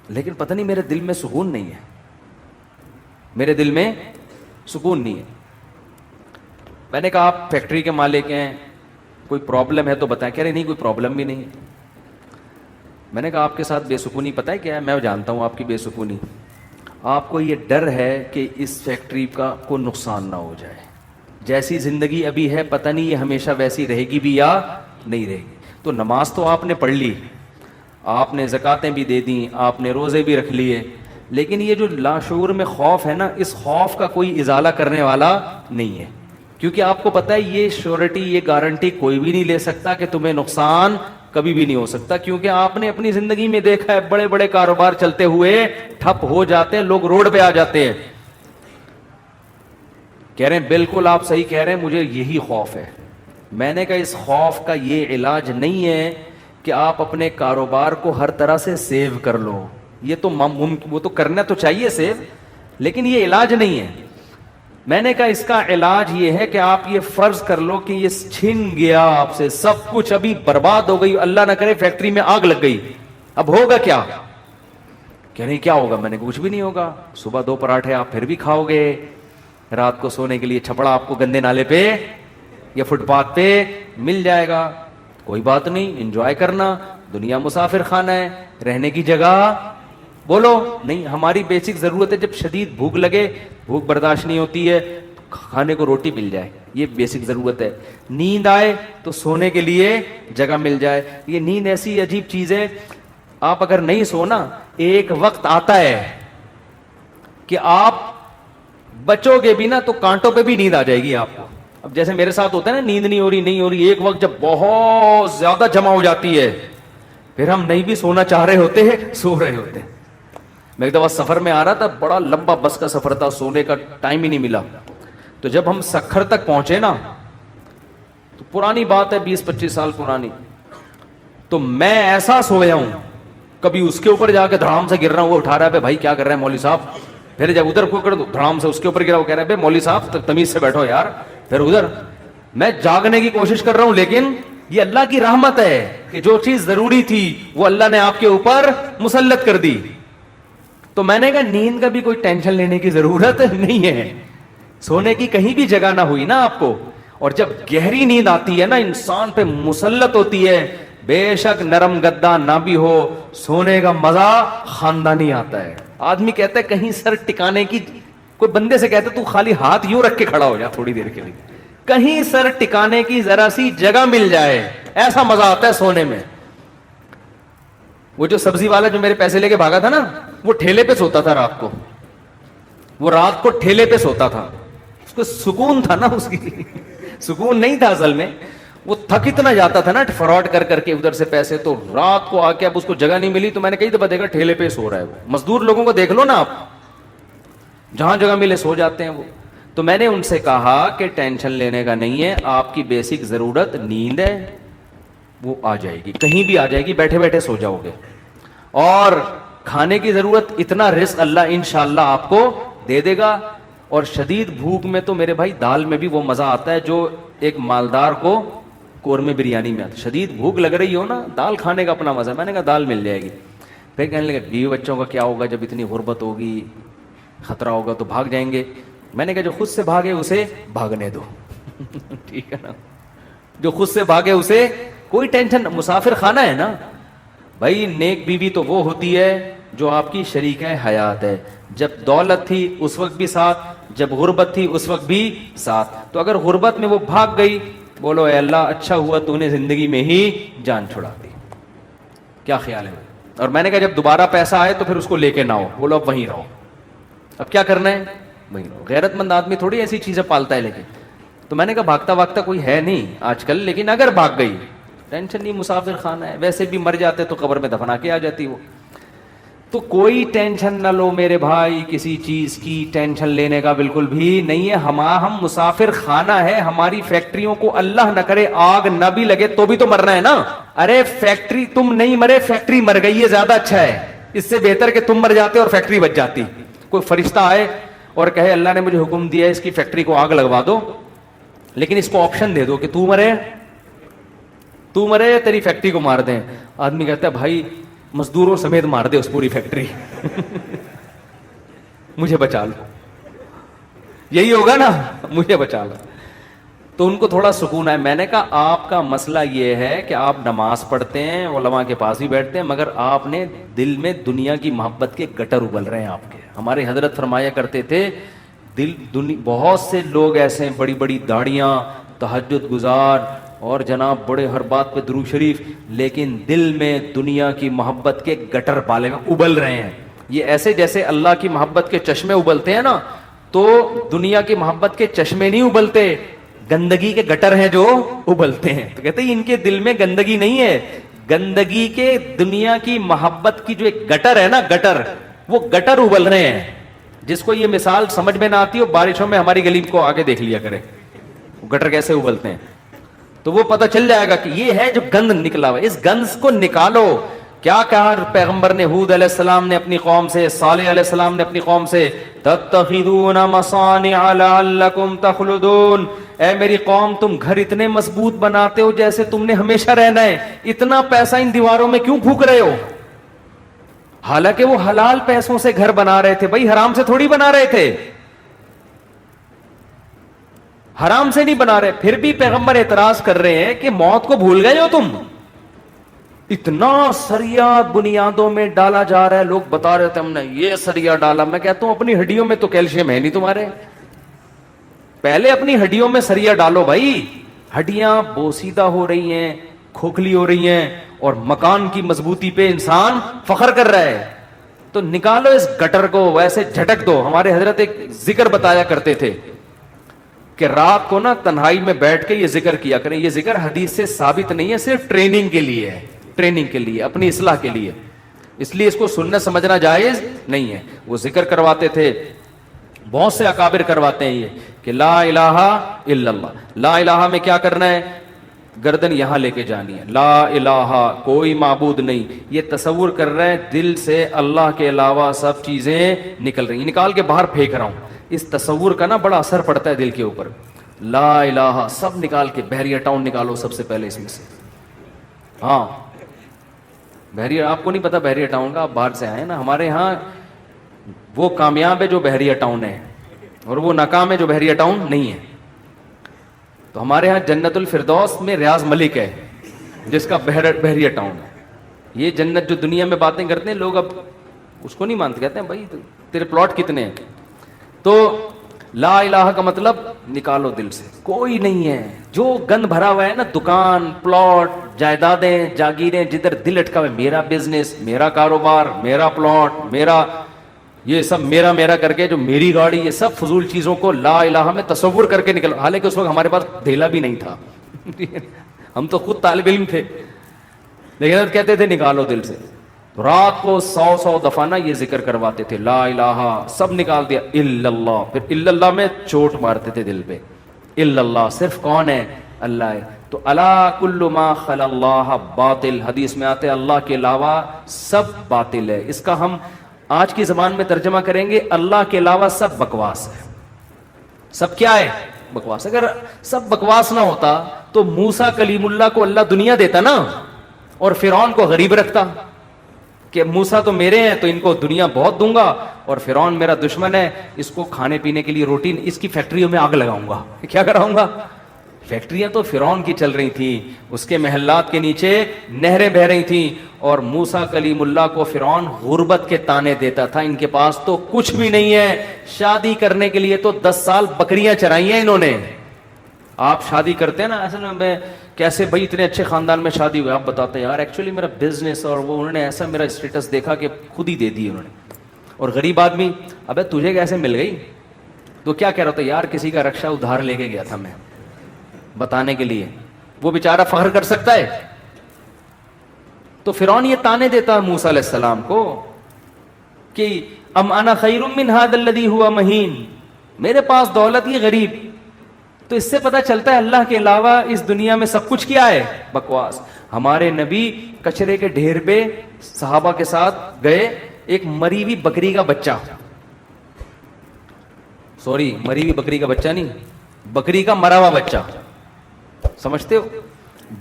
لیکن پتہ نہیں میرے دل میں سکون نہیں ہے، میرے دل میں سکون نہیں ہے. میں نے کہا آپ فیکٹری کے مالک ہیں، کوئی پرابلم ہے تو بتائیں. کہہ رہے نہیں کوئی پرابلم بھی نہیں ہے. میں نے کہا آپ کے ساتھ بے سکونی پتہ ہے کیا ہے؟ میں جانتا ہوں آپ کی بے سکونی، آپ کو یہ ڈر ہے کہ اس فیکٹری کا کوئی نقصان نہ ہو جائے. جیسی زندگی ابھی ہے پتہ نہیں یہ ہمیشہ ویسی رہے گی بھی یا نہیں رہے گی. تو نماز تو آپ نے پڑھ لی، آپ نے زکاتیں بھی دے دیں، آپ نے روزے بھی رکھ لیے، لیکن یہ جو لاشعور میں خوف ہے نا، اس خوف کا کوئی ازالہ کرنے والا نہیں ہے. کیونکہ آپ کو پتہ ہے یہ شیورٹی، یہ گارنٹی کوئی بھی نہیں لے سکتا کہ تمہیں نقصان کبھی بھی نہیں ہو سکتا. کیونکہ آپ نے اپنی زندگی میں دیکھا ہے بڑے بڑے کاروبار چلتے ہوئے ٹھپ ہو جاتے ہیں، لوگ روڈ پہ آ جاتے ہیں. کہہ رہے ہیں بالکل آپ صحیح کہہ رہے ہیں، مجھے یہی خوف ہے. میں نے کہا اس خوف کا یہ علاج نہیں ہے کہ آپ اپنے کاروبار کو ہر طرح سے سیو کر لو. یہ تو وہ تو کرنا تو چاہیے سیو، لیکن یہ علاج نہیں ہے. میں نے کہا اس کا علاج یہ ہے کہ آپ یہ فرض کر لو کہ یہ چھن گیا آپ سے سب کچھ، ابھی برباد ہو گئی، اللہ نہ کرے فیکٹری میں آگ لگ گئی، اب ہوگا کیا؟ کہہ نہیں کیا ہوگا؟ میں نے کچھ بھی نہیں ہوگا. صبح 2 پراٹھے آپ پھر بھی کھاؤ گے، رات کو سونے کے لیے چھپڑا آپ کو گندے نالے پہ یا فٹ پاتھ پہ مل جائے گا. کوئی بات نہیں، انجوائے کرنا. دنیا مسافر خانہ ہے، رہنے کی جگہ بولو نہیں. ہماری بیسک ضرورت ہے، جب شدید بھوک لگے، بھوک برداشت نہیں ہوتی ہے، کھانے کو روٹی مل جائے، یہ بیسک ضرورت ہے. نیند آئے تو سونے کے لیے جگہ مل جائے. یہ نیند ایسی عجیب چیز ہے، آپ اگر نہیں سونا، ایک وقت آتا ہے کہ آپ بچو گے بھی نا تو کانٹوں پہ بھی نیند آ جائے گی آپ کو. اب جیسے میرے ساتھ ہوتا ہے نا، نیند نہیں ہو رہی، ایک وقت جب بہت زیادہ جمع ہو جاتی ہے، پھر ہم نہیں بھی سونا چاہ رہے ہوتے ہیں، سو رہے ہوتے ہیں. میں ایک دفعہ سفر میں آ رہا تھا، بڑا لمبا بس کا سفر تھا، سونے کا ٹائم ہی نہیں ملا. تو جب ہم سکھر تک پہنچے نا، تو پرانی بات ہے 20-25 سال پرانی، تو میں ایسا سویا ہوں، کبھی اس کے اوپر جا کے دھڑام سے گر رہا ہوں، وہ اٹھا رہا ہے بھائی کیا کر رہے ہیں مولوی صاحب. پھر جب ادھر کو کر دو دھڑام سے اس کے اوپر گرا، وہ کہہ رہا ہے مولوی صاحب تمیز سے بیٹھو یار. پھر ادھر میں جاگنے کی کوشش کر رہا ہوں، لیکن یہ اللہ کی رحمت ہے کہ جو چیز ضروری تھی وہ اللہ نے آپ کے اوپر مسلط کر دی. تو میں نے کہا نیند کا بھی کوئی ٹینشن لینے کی ضرورت نہیں ہے, سونے کی کہیں بھی جگہ نہ ہوئی نا آپ کو, اور جب گہری نیند آتی ہے نا انسان پہ مسلط ہوتی ہے, بے شک نرم گدا نہ بھی ہو, سونے کا مزہ خاندانی آتا ہے. آدمی کہتا ہے کہیں سر ٹکانے کی, کوئی بندے سے کہتا ہے تو خالی ہاتھ یوں رکھ کے کھڑا ہو جا تھوڑی دیر کے لیے, کہیں سر ٹکانے کی ذرا سی جگہ مل جائے, ایسا مزہ آتا ہے سونے میں. وہ جو سبزی والا جو میرے پیسے لے کے بھاگا تھا نا, وہ ٹھیلے پہ سوتا تھا رات کو, وہ رات کو ٹھیلے پہ سوتا تھا, اس کو سکون تھا نا, اس کی سکون نہیں تھا اصل میں, وہ تھک اتنا جاتا تھا نا فراڈ کر کر کے ادھر سے پیسے, تو رات کو آ کے اب اس کو جگہ نہیں ملی, تو میں نے کئی دفعہ دیکھا ٹھیلے پہ سو رہا ہے. وہ مزدور لوگوں کو دیکھ لو نا آپ, جہاں جگہ ملے سو جاتے ہیں وہ. تو میں نے ان سے کہا کہ ٹینشن لینے کا نہیں ہے, آپ کی بیسک ضرورت نیند ہے, وہ آ جائے گی, کہیں بھی آ جائے گی, بیٹھے بیٹھے سو جاؤ گے. اور کھانے کی ضرورت, اتنا رزق اللہ انشاءاللہ آپ کو دے دے گا. اور شدید بھوک میں تو میرے بھائی دال میں بھی وہ مزہ آتا ہے جو ایک مالدار کو قورمے بریانی میں آتا ہے. شدید بھوک لگ رہی ہو نا, دال کھانے کا اپنا مزہ ہے. میں نے کہا دال مل جائے گی. پھر کہنے لگے بیوی بچوں کا کیا ہوگا, جب اتنی غربت ہوگی, خطرہ ہوگا تو بھاگ جائیں گے. میں نے کہا جو خود سے بھاگے اسے بھاگنے دو ٹھیک ہے نا, جو خود سے بھاگے اسے کوئی ٹینشن. مسافر خانہ ہے نا بھائی, نیک بیوی تو وہ ہوتی ہے جو آپ کی شریکہ حیات ہے. جب دولت تھی اس وقت بھی ساتھ, جب غربت تھی اس وقت بھی ساتھ. تو اگر غربت میں وہ بھاگ گئی, بولو اے اللہ اچھا ہوا تو نے زندگی میں ہی جان چھڑا دی. کیا خیال ہے؟ اور میں نے کہا جب دوبارہ پیسہ آئے تو پھر اس کو لے کے نہ ہو, بولو اب وہیں رہو. اب کیا کرنا ہے, وہیں رہو. غیرت مند آدمی تھوڑی ایسی چیزیں پالتا ہے. لیکن تو میں نے کہا بھاگتا بھاگتا کوئی ہے نہیں آج کل, لیکن اگر بھاگ گئی ٹینشن نہیں, مسافر خانہ ہے, ویسے بھی مر جاتے تو قبر میں دفنا کے آ جاتی وہ. تو کوئی ٹینشن نہ لو میرے بھائی, کسی چیز کی ٹینشن لینے کا بالکل بھی نہیں ہے. ہم مسافر خانہ ہے, ہماری فیکٹریوں کو اللہ نہ کرے آگ نہ بھی لگے تو بھی تو مرنا ہے نا. ارے فیکٹری تم نہیں مرے, فیکٹری مر گئی ہے, زیادہ اچھا ہے. اس سے بہتر کہ تم مر جاتے اور فیکٹری بچ جاتی. کوئی فرشتہ آئے اور کہے اللہ نے مجھے حکم دیا ہے اس کی فیکٹری کو آگ لگوا دو, لیکن اس کو آپشن دے دو کہ تو مرے تیری فیکٹری کو مار دیں. آدمی کہتا ہے بھائی مزدوروں سمیت مار دے اس پوری فیکٹری مجھے بچا لو. یہی ہوگا نا, مجھے بچا لو. تو ان کو تھوڑا سکون ہے. میں نے کہا آپ کا مسئلہ یہ ہے کہ آپ نماز پڑھتے ہیں, علماء کے پاس بھی بیٹھتے ہیں, مگر آپ نے دل میں دنیا کی محبت کے گٹر ابل رہے ہیں آپ کے. ہمارے حضرت فرمایا کرتے تھے بہت سے لوگ ایسے ہیں, بڑی بڑی داڑیاں, تہجد گزار, اور جناب بڑے ہر بات پہ درود شریف, لیکن دل میں دنیا کی محبت کے گٹر پالے ابل رہے ہیں. یہ ایسے جیسے اللہ کی محبت کے چشمے ابلتے ہیں نا, تو دنیا کی محبت کے چشمے نہیں ابلتے, گندگی کے گٹر ہیں جو ابلتے ہیں. تو کہتے ہیں ان کے دل میں گندگی نہیں ہے, گندگی کے دنیا کی محبت کی جو ایک گٹر ہے نا, گٹر, وہ گٹر ابل رہے ہیں. جس کو یہ مثال سمجھ میں نہ آتی ہو, بارشوں میں ہماری گلی کو آگے دیکھ لیا کرے گٹر کیسے ابلتے ہیں, تو وہ پتہ چل جائے گا کہ یہ ہے جو گند نکلا ہوا. اس گند کو نکالو. کیا کہا پیغمبر نے ہود علیہ السلام نے اپنی قوم سے, صالح علیہ السلام نے اپنی قوم سے, تتخذون مصانع لعلکم تخلدون, اے میری قوم تم گھر اتنے مضبوط بناتے ہو جیسے تم نے ہمیشہ رہنا ہے, اتنا پیسہ ان دیواروں میں کیوں پھونک رہے ہو؟ حالانکہ وہ حلال پیسوں سے گھر بنا رہے تھے بھائی, حرام سے تھوڑی بنا رہے تھے, حرام سے نہیں بنا رہے. پھر بھی پیغمبر اعتراض کر رہے ہیں کہ موت کو بھول گئے ہو تم, اتنا سریا بنیادوں میں ڈالا جا رہا ہے. لوگ بتا رہے تھے ہم نے یہ سریا ڈالا. میں کہتا ہوں اپنی ہڈیوں میں تو کیلشیم ہے نہیں تمہارے, پہلے اپنی ہڈیوں میں سریا ڈالو بھائی. ہڈیاں بوسیدہ ہو رہی ہیں, کھوکھلی ہو رہی ہیں, اور مکان کی مضبوطی پہ انسان فخر کر رہا ہے. تو نکالو اس گٹر کو, ویسے جھٹک دو. ہمارے حضرت ایک ذکر بتایا کرتے تھے کہ رات کو نا تنہائی میں بیٹھ کے یہ ذکر کیا کریں. یہ ذکر حدیث سے ثابت نہیں ہے, صرف ٹریننگ کے لیے ہے, ٹریننگ کے لیے, اپنی اصلاح کے لیے. اس لیے اس کو سننا سمجھنا جائز نہیں ہے. وہ ذکر کرواتے تھے, بہت سے اکابر کرواتے ہیں یہ کہ لا الہ الا اللہ. لا الہ میں کیا کرنا ہے؟ گردن یہاں لے کے جانی ہے. لا الہ کوئی معبود نہیں, یہ تصور کر رہے ہیں دل سے اللہ کے علاوہ سب چیزیں نکل رہی ہیں, نکال کے باہر پھینک رہا ہوں. اس تصور کا نا بڑا اثر پڑتا ہے دل کے اوپر. لا الہ سب نکال کے, بحریہ ٹاؤن نکالو سب سے پہلے اس میں سے. ہاں بحریہ, آپ کو نہیں پتا بحریہ ٹاؤن کا, آپ باہر سے آئے نا. ہمارے ہاں وہ کامیاب ہے جو بحریہ ٹاؤن ہے, اور وہ ناکام ہے جو بحریہ ٹاؤن نہیں ہے. تو ہمارے ہاں جنت الفردوس میں ریاض ملک ہے جس کا بحریہ ٹاؤن ہے. یہ جنت جو دنیا میں باتیں کرتے ہیں لوگ اب اس کو نہیں مانتے, کہتے ہیں بھائی تیرے پلاٹ کتنے ہیں. تو لا الہ کا مطلب نکالو دل سے, کوئی نہیں ہے. جو گند بھرا ہوا ہے نا, دکان, پلاٹ, جائیدادیں, جاگیریں, جدھر دل اٹکا ہوا ہے, میرا بزنس, میرا کاروبار, میرا پلاٹ, میرا یہ سب میرا میرا کر کے, جو میری گاڑی, یہ سب فضول چیزوں کو لا الہ میں تصور کر کے نکلو. حالانکہ اس وقت ہمارے پاس دھیلا بھی نہیں تھا ہم تو خود طالب علم تھے, لیکن کہتے تھے نکالو دل سے. رات کو 100 دفعہ نا یہ ذکر کرواتے تھے, لا الہ, سب نکال دیا, الا اللہ. پھر الا اللہ میں چوٹ مارتے تھے دل پہ, الا اللہ صرف کون ہے, اللہ ہے. تو الا کل ما خل اللہ باطل, حدیث میں آتے اللہ کے علاوہ سب باطل ہے. اس کا ہم آج کی زبان میں ترجمہ کریں گے, اللہ کے علاوہ سب بکواس ہے. سب کیا ہے, بکواس. اگر سب بکواس نہ ہوتا تو موسیٰ کلیم اللہ کو اللہ دنیا دیتا نا, اور فرعون کو غریب رکھتا کہ موسیٰ تو میرے ہیں تو ان کو دنیا بہت دوں گا, اور فرعون میرا دشمن ہے, اس کو کھانے پینے کے لیے روٹی, اس کی فیکٹریوں میں آگ لگاؤں گا. کیا کراؤں گا؟ فیکٹریاں تو فرعون کی چل رہی تھیں, اس کے محلات کے نیچے نہریں بہ رہی تھیں, اور موسیٰ کلیم اللہ کو فرعون غربت کے تانے دیتا تھا. ان کے پاس تو کچھ بھی نہیں ہے, شادی کرنے کے لیے تو 10 سال بکریاں چرائی ہیں انہوں نے. آپ شادی کرتے ہیں نا, اصل میں کیسے بھائی اتنے اچھے خاندان میں شادی ہوئی, آپ بتاتے ہیں یار ایکچولی میرا بزنس, اور وہ انہوں نے ایسا میرا اسٹیٹس دیکھا کہ خود ہی دے دی انہوں نے. اور غریب آدمی, ابے تجھے کیسے مل گئی؟ تو کیا کہہ رہا تھا, یار کسی کا رکشہ ادھار لے کے گیا تھا میں بتانے کے لیے. وہ بیچارہ فخر کر سکتا ہے؟ تو فرعون یہ تانے دیتا موسیٰ علیہ السلام کو کہ ام انا خیر من ھذا الذی ھوا مہین, میرے پاس دولت یہ غریب. تو اس سے پتہ چلتا ہے اللہ کے علاوہ اس دنیا میں سب کچھ کیا ہے, بکواس. ہمارے نبی کچرے کے ڈھیر پہ صحابہ کے ساتھ گئے, ایک مری ہوئی بکری کا بچہ, سوری مری ہوئی بکری کا بچہ نہیں, بکری کا مرا ہوا بچہ, سمجھتے ہو,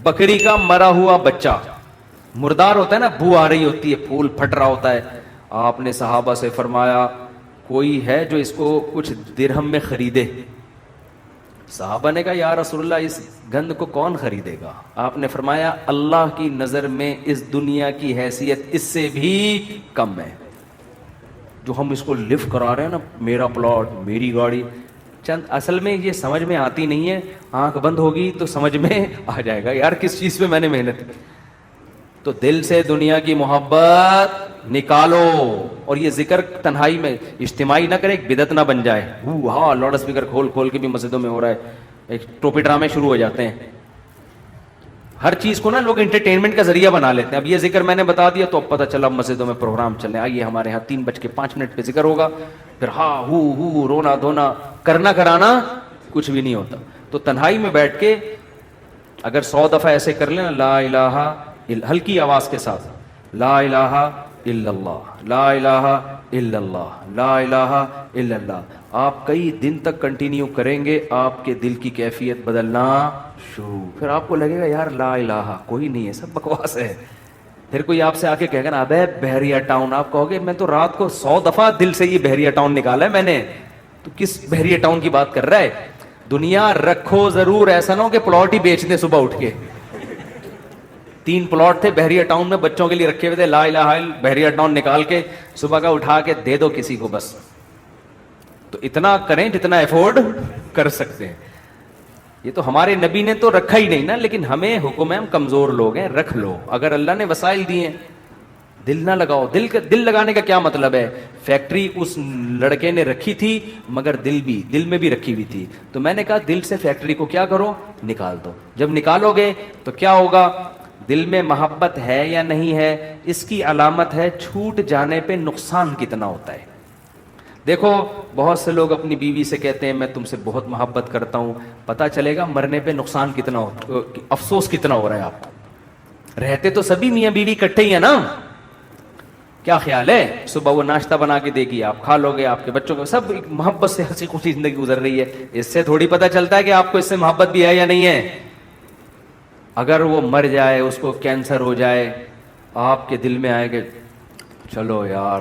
بکری کا مرا ہوا بچہ. مردار ہوتا ہے نا, بو آ رہی ہوتی ہے, پھول پھٹ رہا ہوتا ہے. آپ نے صحابہ سے فرمایا کوئی ہے جو اس کو کچھ درہم میں خریدے؟ صحابہ نے کہا یا رسول اللہ اس گند کو کون خریدے گا؟ آپ نے فرمایا اللہ کی نظر میں اس دنیا کی حیثیت اس سے بھی کم ہے. جو ہم اس کو لفٹ کرا رہے ہیں نا, میرا پلاٹ, میری گاڑی, چند اصل میں یہ سمجھ میں آتی نہیں ہے. آنکھ بند ہوگی تو سمجھ میں آ جائے گا یار کس چیز پہ میں نے محنت کی. تو دل سے دنیا کی محبت نکالو, اور یہ ذکر تنہائی میں اجتماعی نہ کرے, ایک بدعت نہ بن جائے. ہاں لاؤڈ اسپیکر کھول کے بھی مسجدوں میں ہو رہا ہے, ایک ٹوپی ڈرامے شروع ہو جاتے ہیں. ہر چیز کو نا لوگ انٹرٹینمنٹ کا ذریعہ بنا لیتے ہیں. اب یہ ذکر میں نے بتا دیا تو اب پتہ چلا مسجدوں میں پروگرام چل رہے ہیں, آئیے ہمارے یہاں 3:05 پہ ذکر ہوگا, پھر ہاں ہو رونا دھونا, کرنا کرانا کچھ بھی نہیں ہوتا. تو تنہائی میں بیٹھ کے اگر 100 دفعہ ایسے کر لیں, لا الہ, ہلکی آواز کے ساتھ, لا الہ الا اللہ, لا الہ الا اللہ, لا الہ الا اللہ, آپ کئی دن تک کنٹینیو کریں گے, آپ کے دل کی کیفیت بدلنا شروع. پھر آپ کو لگے گا یار لا الہ کوئی نہیں ہے, سب بکواس ہے. پھر کوئی آپ سے آ کے کہے گا نا ابے بحریہ ٹاؤن, آپ کہو گے میں تو رات کو 100 دفعہ دل سے یہ بحریہ ٹاؤن نکالا ہے میں نے, تو کس بحریہ ٹاؤن کی بات کر رہا ہے؟ دنیا رکھو ضرور, ایسا نہ ہو کہ پلاٹ ہی بیچ دیں صبح اٹھ کے. 3 پلاٹ تھے بحریہ ٹاؤن میں بچوں کے لیے رکھے ہوئے تھے, لا الہ الا بحریہ ٹاؤن نکال کے صبح کا اٹھا کے دے دو کسی کو بس. تو اتنا کریں جتنا افورڈ کر سکتے ہیں. یہ تو ہمارے نبی نے تو رکھا ہی نہیں نا, لیکن ہمیں حکم ہے, ہم کمزور لوگ ہیں, رکھ لو. اگر اللہ نے وسائل دیے ہیں, دل نہ لگاؤ. دل لگانے کا کیا مطلب ہے؟ فیکٹری اس لڑکے نے رکھی تھی مگر دل میں بھی رکھی ہوئی تھی, تو میں نے کہا دل سے فیکٹری کو کیا کرو, نکال دو. جب نکالو گے تو کیا ہوگا؟ دل میں محبت ہے یا نہیں ہے, اس کی علامت ہے چھوٹ جانے پہ نقصان کتنا ہوتا ہے. دیکھو بہت سے لوگ اپنی بیوی سے کہتے ہیں میں تم سے بہت محبت کرتا ہوں, پتہ چلے گا مرنے پہ نقصان کتنا ہوتا, افسوس کتنا ہو رہا ہے آپ کو. رہتے تو سبھی میاں بیوی اکٹھے ہی ہیں نا, کیا خیال ہے؟ صبح وہ ناشتہ بنا کے دے گی, آپ کھا لو گے, آپ کے بچوں کو, سب محبت سے ہنسی خوشی زندگی گزر رہی ہے. اس سے تھوڑی پتہ چلتا ہے کہ آپ کو اس سے محبت بھی ہے یا نہیں ہے. اگر وہ مر جائے, اس کو کینسر ہو جائے, آپ کے دل میں آئے کہ چلو یار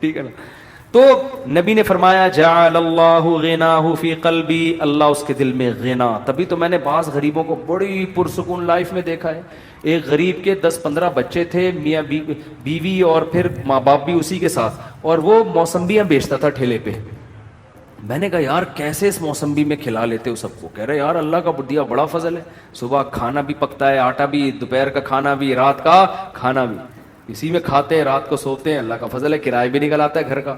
ٹھیک ہے نا. تو نبی نے فرمایا جعل اللہ غناہ فی قلبی, اللہ اس کے دل میں غنا. تبھی تو میں نے بعض غریبوں کو بڑی پرسکون لائف میں دیکھا ہے. ایک غریب کے 10-15 بچے تھے, میاں بیوی اور پھر ماں باپ بھی اسی کے ساتھ, اور وہ موسمبیاں بیچتا تھا ٹھیلے پہ. میں نے کہا یار کیسے اس موسمبی میں کھلا لیتے ہو سب کو؟ کہہ رہے یار اللہ کا دیا بڑا فضل ہے, صبح کھانا بھی پکتا ہے, آٹا بھی, دوپہر کا کھانا بھی, رات کا کھانا بھی, اسی میں کھاتے ہیں, رات کو سوتے ہیں, اللہ کا فضل ہے, کرایہ بھی نکل آتا ہے گھر کا.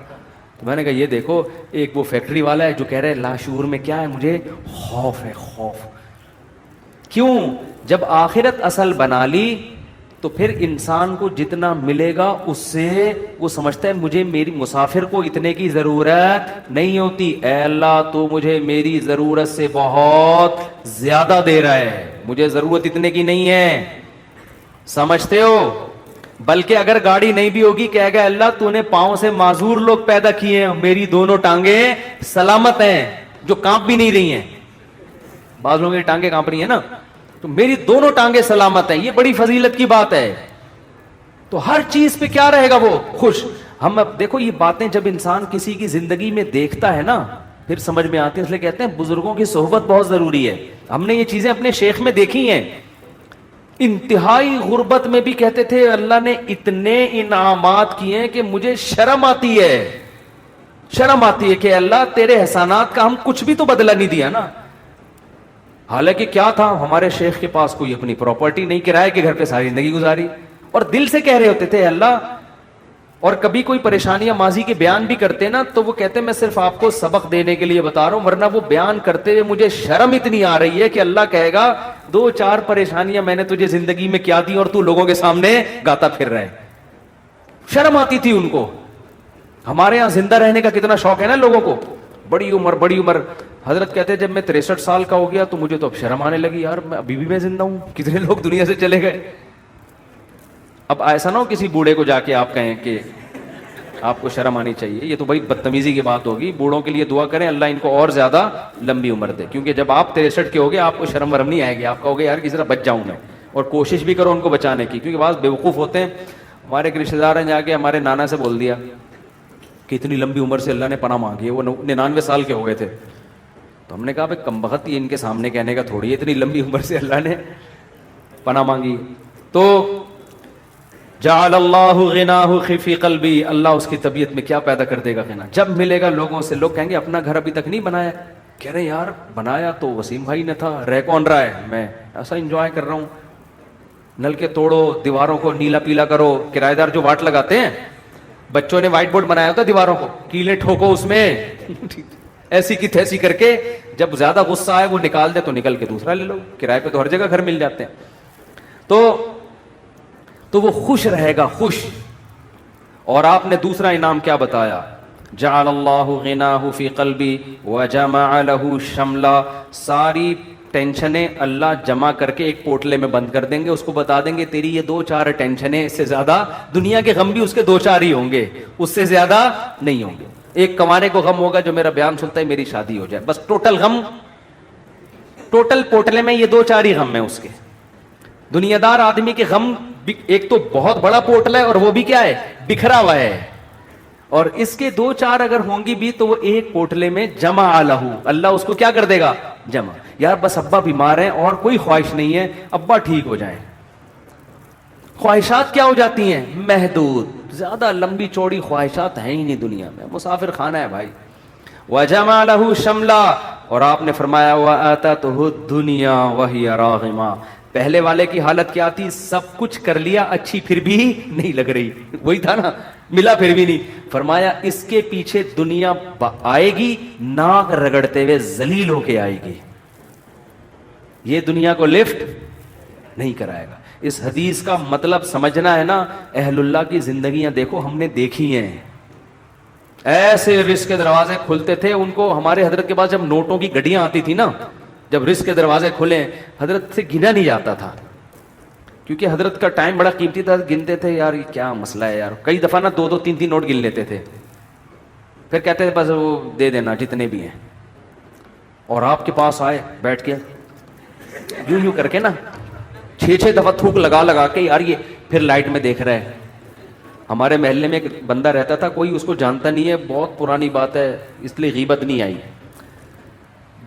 تو میں نے کہا یہ دیکھو, ایک وہ فیکٹری والا ہے جو کہہ رہے لاشعور میں کیا ہے, مجھے خوف ہے, خوف. کیوں؟ جب آخرت اصل بنا لی تو پھر انسان کو جتنا ملے گا اس سے وہ سمجھتا ہے مجھے میری مسافر کو اتنے کی ضرورت نہیں ہوتی, اے اللہ تو مجھے میری ضرورت سے بہت زیادہ دے رہا ہے, مجھے ضرورت اتنے کی نہیں ہے. سمجھتے ہو؟ بلکہ اگر گاڑی نہیں بھی ہوگی کہے گا اللہ تو نے پاؤں سے معذور لوگ پیدا کیے ہیں, میری دونوں ٹانگیں سلامت ہیں جو کانپ بھی نہیں رہی ہیں. بعض لوگوں کی ٹانگیں کانپ رہی ہیں نا, تو میری دونوں ٹانگیں سلامت ہیں, یہ بڑی فضیلت کی بات ہے. تو ہر چیز پہ کیا رہے گا وہ خوش. ہم اب دیکھو یہ باتیں جب انسان کسی کی زندگی میں دیکھتا ہے نا پھر سمجھ میں آتی ہے, اس لیے کہتے ہیں بزرگوں کی صحبت بہت ضروری ہے. ہم نے یہ چیزیں اپنے شیخ میں دیکھی ہیں. انتہائی غربت میں بھی کہتے تھے اللہ نے اتنے انعامات کیے ہیں کہ مجھے شرم آتی ہے, شرم آتی ہے کہ اللہ تیرے احسانات کا ہم کچھ بھی تو بدلہ نہیں دیا نا. حالانکہ کیا تھا, ہمارے شیخ کے پاس کوئی اپنی پراپرٹی نہیں, کرائے کے گھر پہ ساری زندگی گزاری, اور دل سے کہہ رہے ہوتے تھے اللہ. اور کبھی کوئی پریشانیاں ماضی کے بیان بھی کرتے نا تو وہ کہتے میں صرف آپ کو سبق دینے کے لیے بتا رہا ہوں, ورنہ وہ بیان کرتے ہوئے مجھے شرم اتنی آ رہی ہے کہ اللہ کہے گا 2-4 پریشانیاں میں نے تجھے زندگی میں کیا دی اور تو لوگوں کے سامنے گاتا پھر رہا ہے. شرم آتی تھی ان کو. ہمارے یہاں زندہ رہنے کا کتنا شوق ہے نا لوگوں کو, بڑی عمر بڑی عمر. حضرت کہتے ہیں جب میں 63 سال کا ہو گیا تو مجھے تو اب شرم آنے لگی, یار میں ابھی بھی میں زندہ ہوں, کتنے لوگ دنیا سے چلے گئے. اب ایسا نہ ہو کسی بوڑھے کو جا کے آپ کہیں کہ آپ کو شرم آنی چاہیے, یہ تو بڑی بدتمیزی کی بات ہوگی. بوڑھوں کے لیے دعا کریں اللہ ان کو اور زیادہ لمبی عمر دے, کیونکہ جب آپ 63 کے ہوگے آپ کو شرم ورم نہیں آئے گی, آپ کہوگے یار کسی طرح بچ جاؤں میں, اور کوشش بھی کرو ان کو بچانے کی. کیونکہ بعض بیوقوف ہوتے ہیں, ہمارے ایک رشتے دار نے جا کے ہمارے نانا سے بول دیا کہ اتنی لمبی عمر سے اللہ نے پناہ مانگی ہے, وہ 99 سال کے ہو گئے تھے. تو ہم نے کہا بھائی کم بخت یہ ان کے سامنے کہنے کا تھوڑی ہے, اتنی لمبی عمر سے اللہ نے پناہ مانگی. تو جعل اللہ غناہ فی قلبی, اللہ اس کی طبیعت میں کیا پیدا کر دے گا غنا. جب ملے گا لوگوں سے, لوگ کہیں گے اپنا گھر ابھی تک نہیں بنایا, کہہ رہے یار بنایا تو وسیم بھائی نے تھا, رہ کون رہا ہے, میں ایسا انجوائے کر رہا ہوں. نل کے توڑو, دیواروں کو نیلا پیلا کرو, کرایہ دار جو واٹ لگاتے ہیں, بچوں نے وائٹ بورڈ بنایا ہوتا ہے دیواروں کو, کیلیں ٹھوکو اس میں ایسی کی تیسی کر کے, جب زیادہ غصہ آئے وہ نکال دے تو نکل کے دوسرا لے لو, کرائے پہ تو ہر جگہ گھر مل جاتے ہیں. تو وہ خوش رہے گا, خوش. اور آپ نے دوسرا انعام کیا بتایا, جعل اللہ غناہ فی قلبی وجمع له شملا, ساری ٹینشنیں اللہ جمع کر کے ایک پوٹلے میں بند کر دیں گے, اس کو بتا دیں گے تیری یہ 2-4 ٹینشنیں, اس سے زیادہ دنیا کے غم بھی اس کے 2-4 ہی ہوں گے, اس سے زیادہ نہیں ہوں گے. ایک کمانے کو غم ہوگا جو میرا بیان سنتا ہے میری شادی ہو جائے, بس ٹوٹل غم, ٹوٹل پوٹلے میں یہ 2-4 ہی غم ہیں اس کے. دنیا دار آدمی کے غم ایک تو بہت بڑا پورٹل ہے اور وہ بھی کیا ہے, بکھرا ہوا ہے, اور اس کے 2-4 اگر ہوں گی بھی تو وہ ایک پورٹلے میں جمع لہو, اللہ اس کو کیا کر دے گا, جمع. یار بس ابا بیمار ہیں اور کوئی خواہش نہیں ہے, ابا ٹھیک ہو جائیں. خواہشات کیا ہو جاتی ہیں, محدود, زیادہ لمبی چوڑی خواہشات ہیں ہی نہیں دنیا میں, مسافر خانہ ہے بھائی. وجمع له شملا, اور آپ نے فرمایا وآتته الدنیا وہی راغما, پہلے والے کی حالت کیا تھی, سب کچھ کر لیا, اچھی پھر بھی نہیں لگ رہی, وہی تھا نا, ملا پھر بھی نہیں. فرمایا اس کے پیچھے دنیا آئے گی, ناک رگڑتے ہوئے ذلیل ہو کے آئے گی, یہ دنیا کو لفٹ نہیں کرائے گا. اس حدیث کا مطلب سمجھنا ہے نا, اہل اللہ کی زندگیاں دیکھو, ہم نے دیکھی ہیں. ایسے رزق کے دروازے کھلتے تھے ان کو. ہمارے حضرت کے پاس جب نوٹوں کی گڈیاں آتی تھی نا, جب رزق کے دروازے کھلے, حضرت سے گنا نہیں جاتا تھا, کیونکہ حضرت کا ٹائم بڑا قیمتی تھا. گنتے تھے یار یہ کیا مسئلہ ہے یار, کئی دفعہ نا 2-3 نوٹ گن لیتے تھے, پھر کہتے تھے بس وہ دے دینا جتنے بھی ہیں. اور آپ کے پاس آئے بیٹھ کے یوں کر کے نا 6 دفعہ تھوک لگا کے, یار یہ پھر لائٹ میں دیکھ رہے ہیں, ہمارے محلے میں ایک بندہ رہتا تھا, کوئی اس کو جانتا نہیں ہے, بہت پرانی بات ہے اس لیے غیبت نہیں آئی.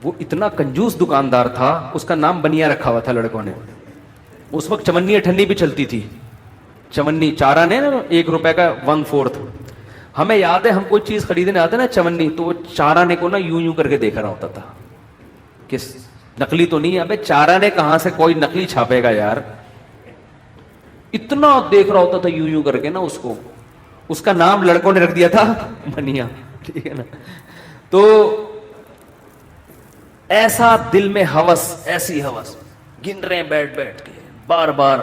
وہ اتنا کنجوس دکاندار تھا, اس کا نام بنیا رکھا ہوا تھا لڑکوں نے. اس وقت چمنی اٹھنی بھی چلتی تھی, چمنی چارہ نے 1 روپے کا 1/4. ہمیں یاد ہے ہم کوئی چیز خریدنے آتے نا چمنی, تو وہ چارہ نے کو نا یوں کر کے دیکھ رہا ہوتا تھا کہ نقلی تو نہیں ہے. ابے چارہ نے کہاں سے کوئی نقلی چھاپے گا یار, اتنا دیکھ رہا ہوتا تھا یوں کر کے نا اس کو. اس کا نام لڑکوں نے رکھ دیا تھا بنیا, ٹھیک ہے نا. تو ایسا دل میں ہوس, ایسی ہوس, گن رہے ہیں بیٹھ کے بار بار.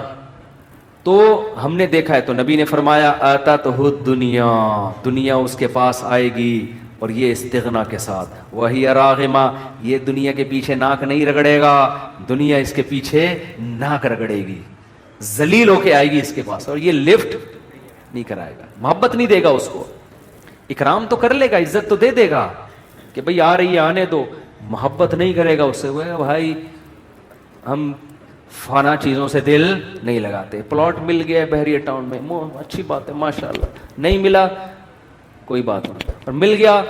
تو ہم نے دیکھا ہے, تو نبی نے فرمایا آتا تو دنیا, دنیا اس کے پاس آئے گی اور یہ استغنا کے ساتھ, وہی راغمہ, یہ دنیا کے پیچھے ناک نہیں رگڑے گا, دنیا اس کے پیچھے ناک رگڑے گی, ذلیل ہو کے آئے گی اس کے پاس, اور یہ لفٹ نہیں کرائے گا, محبت نہیں دے گا اس کو. اکرام تو کر لے گا, عزت تو دے دے گا کہ بھئی آ رہی ہے آنے دو, محبت نہیں کرے گا اس سے. وہ بھائی ہم فانا چیزوں سے دل نہیں لگاتے. پلاٹ مل گیا بحریہ ٹاؤن میں, اچھی بات ہے ماشاءاللہ, نہیں ملا کوئی بات نہیں, اور مل گیا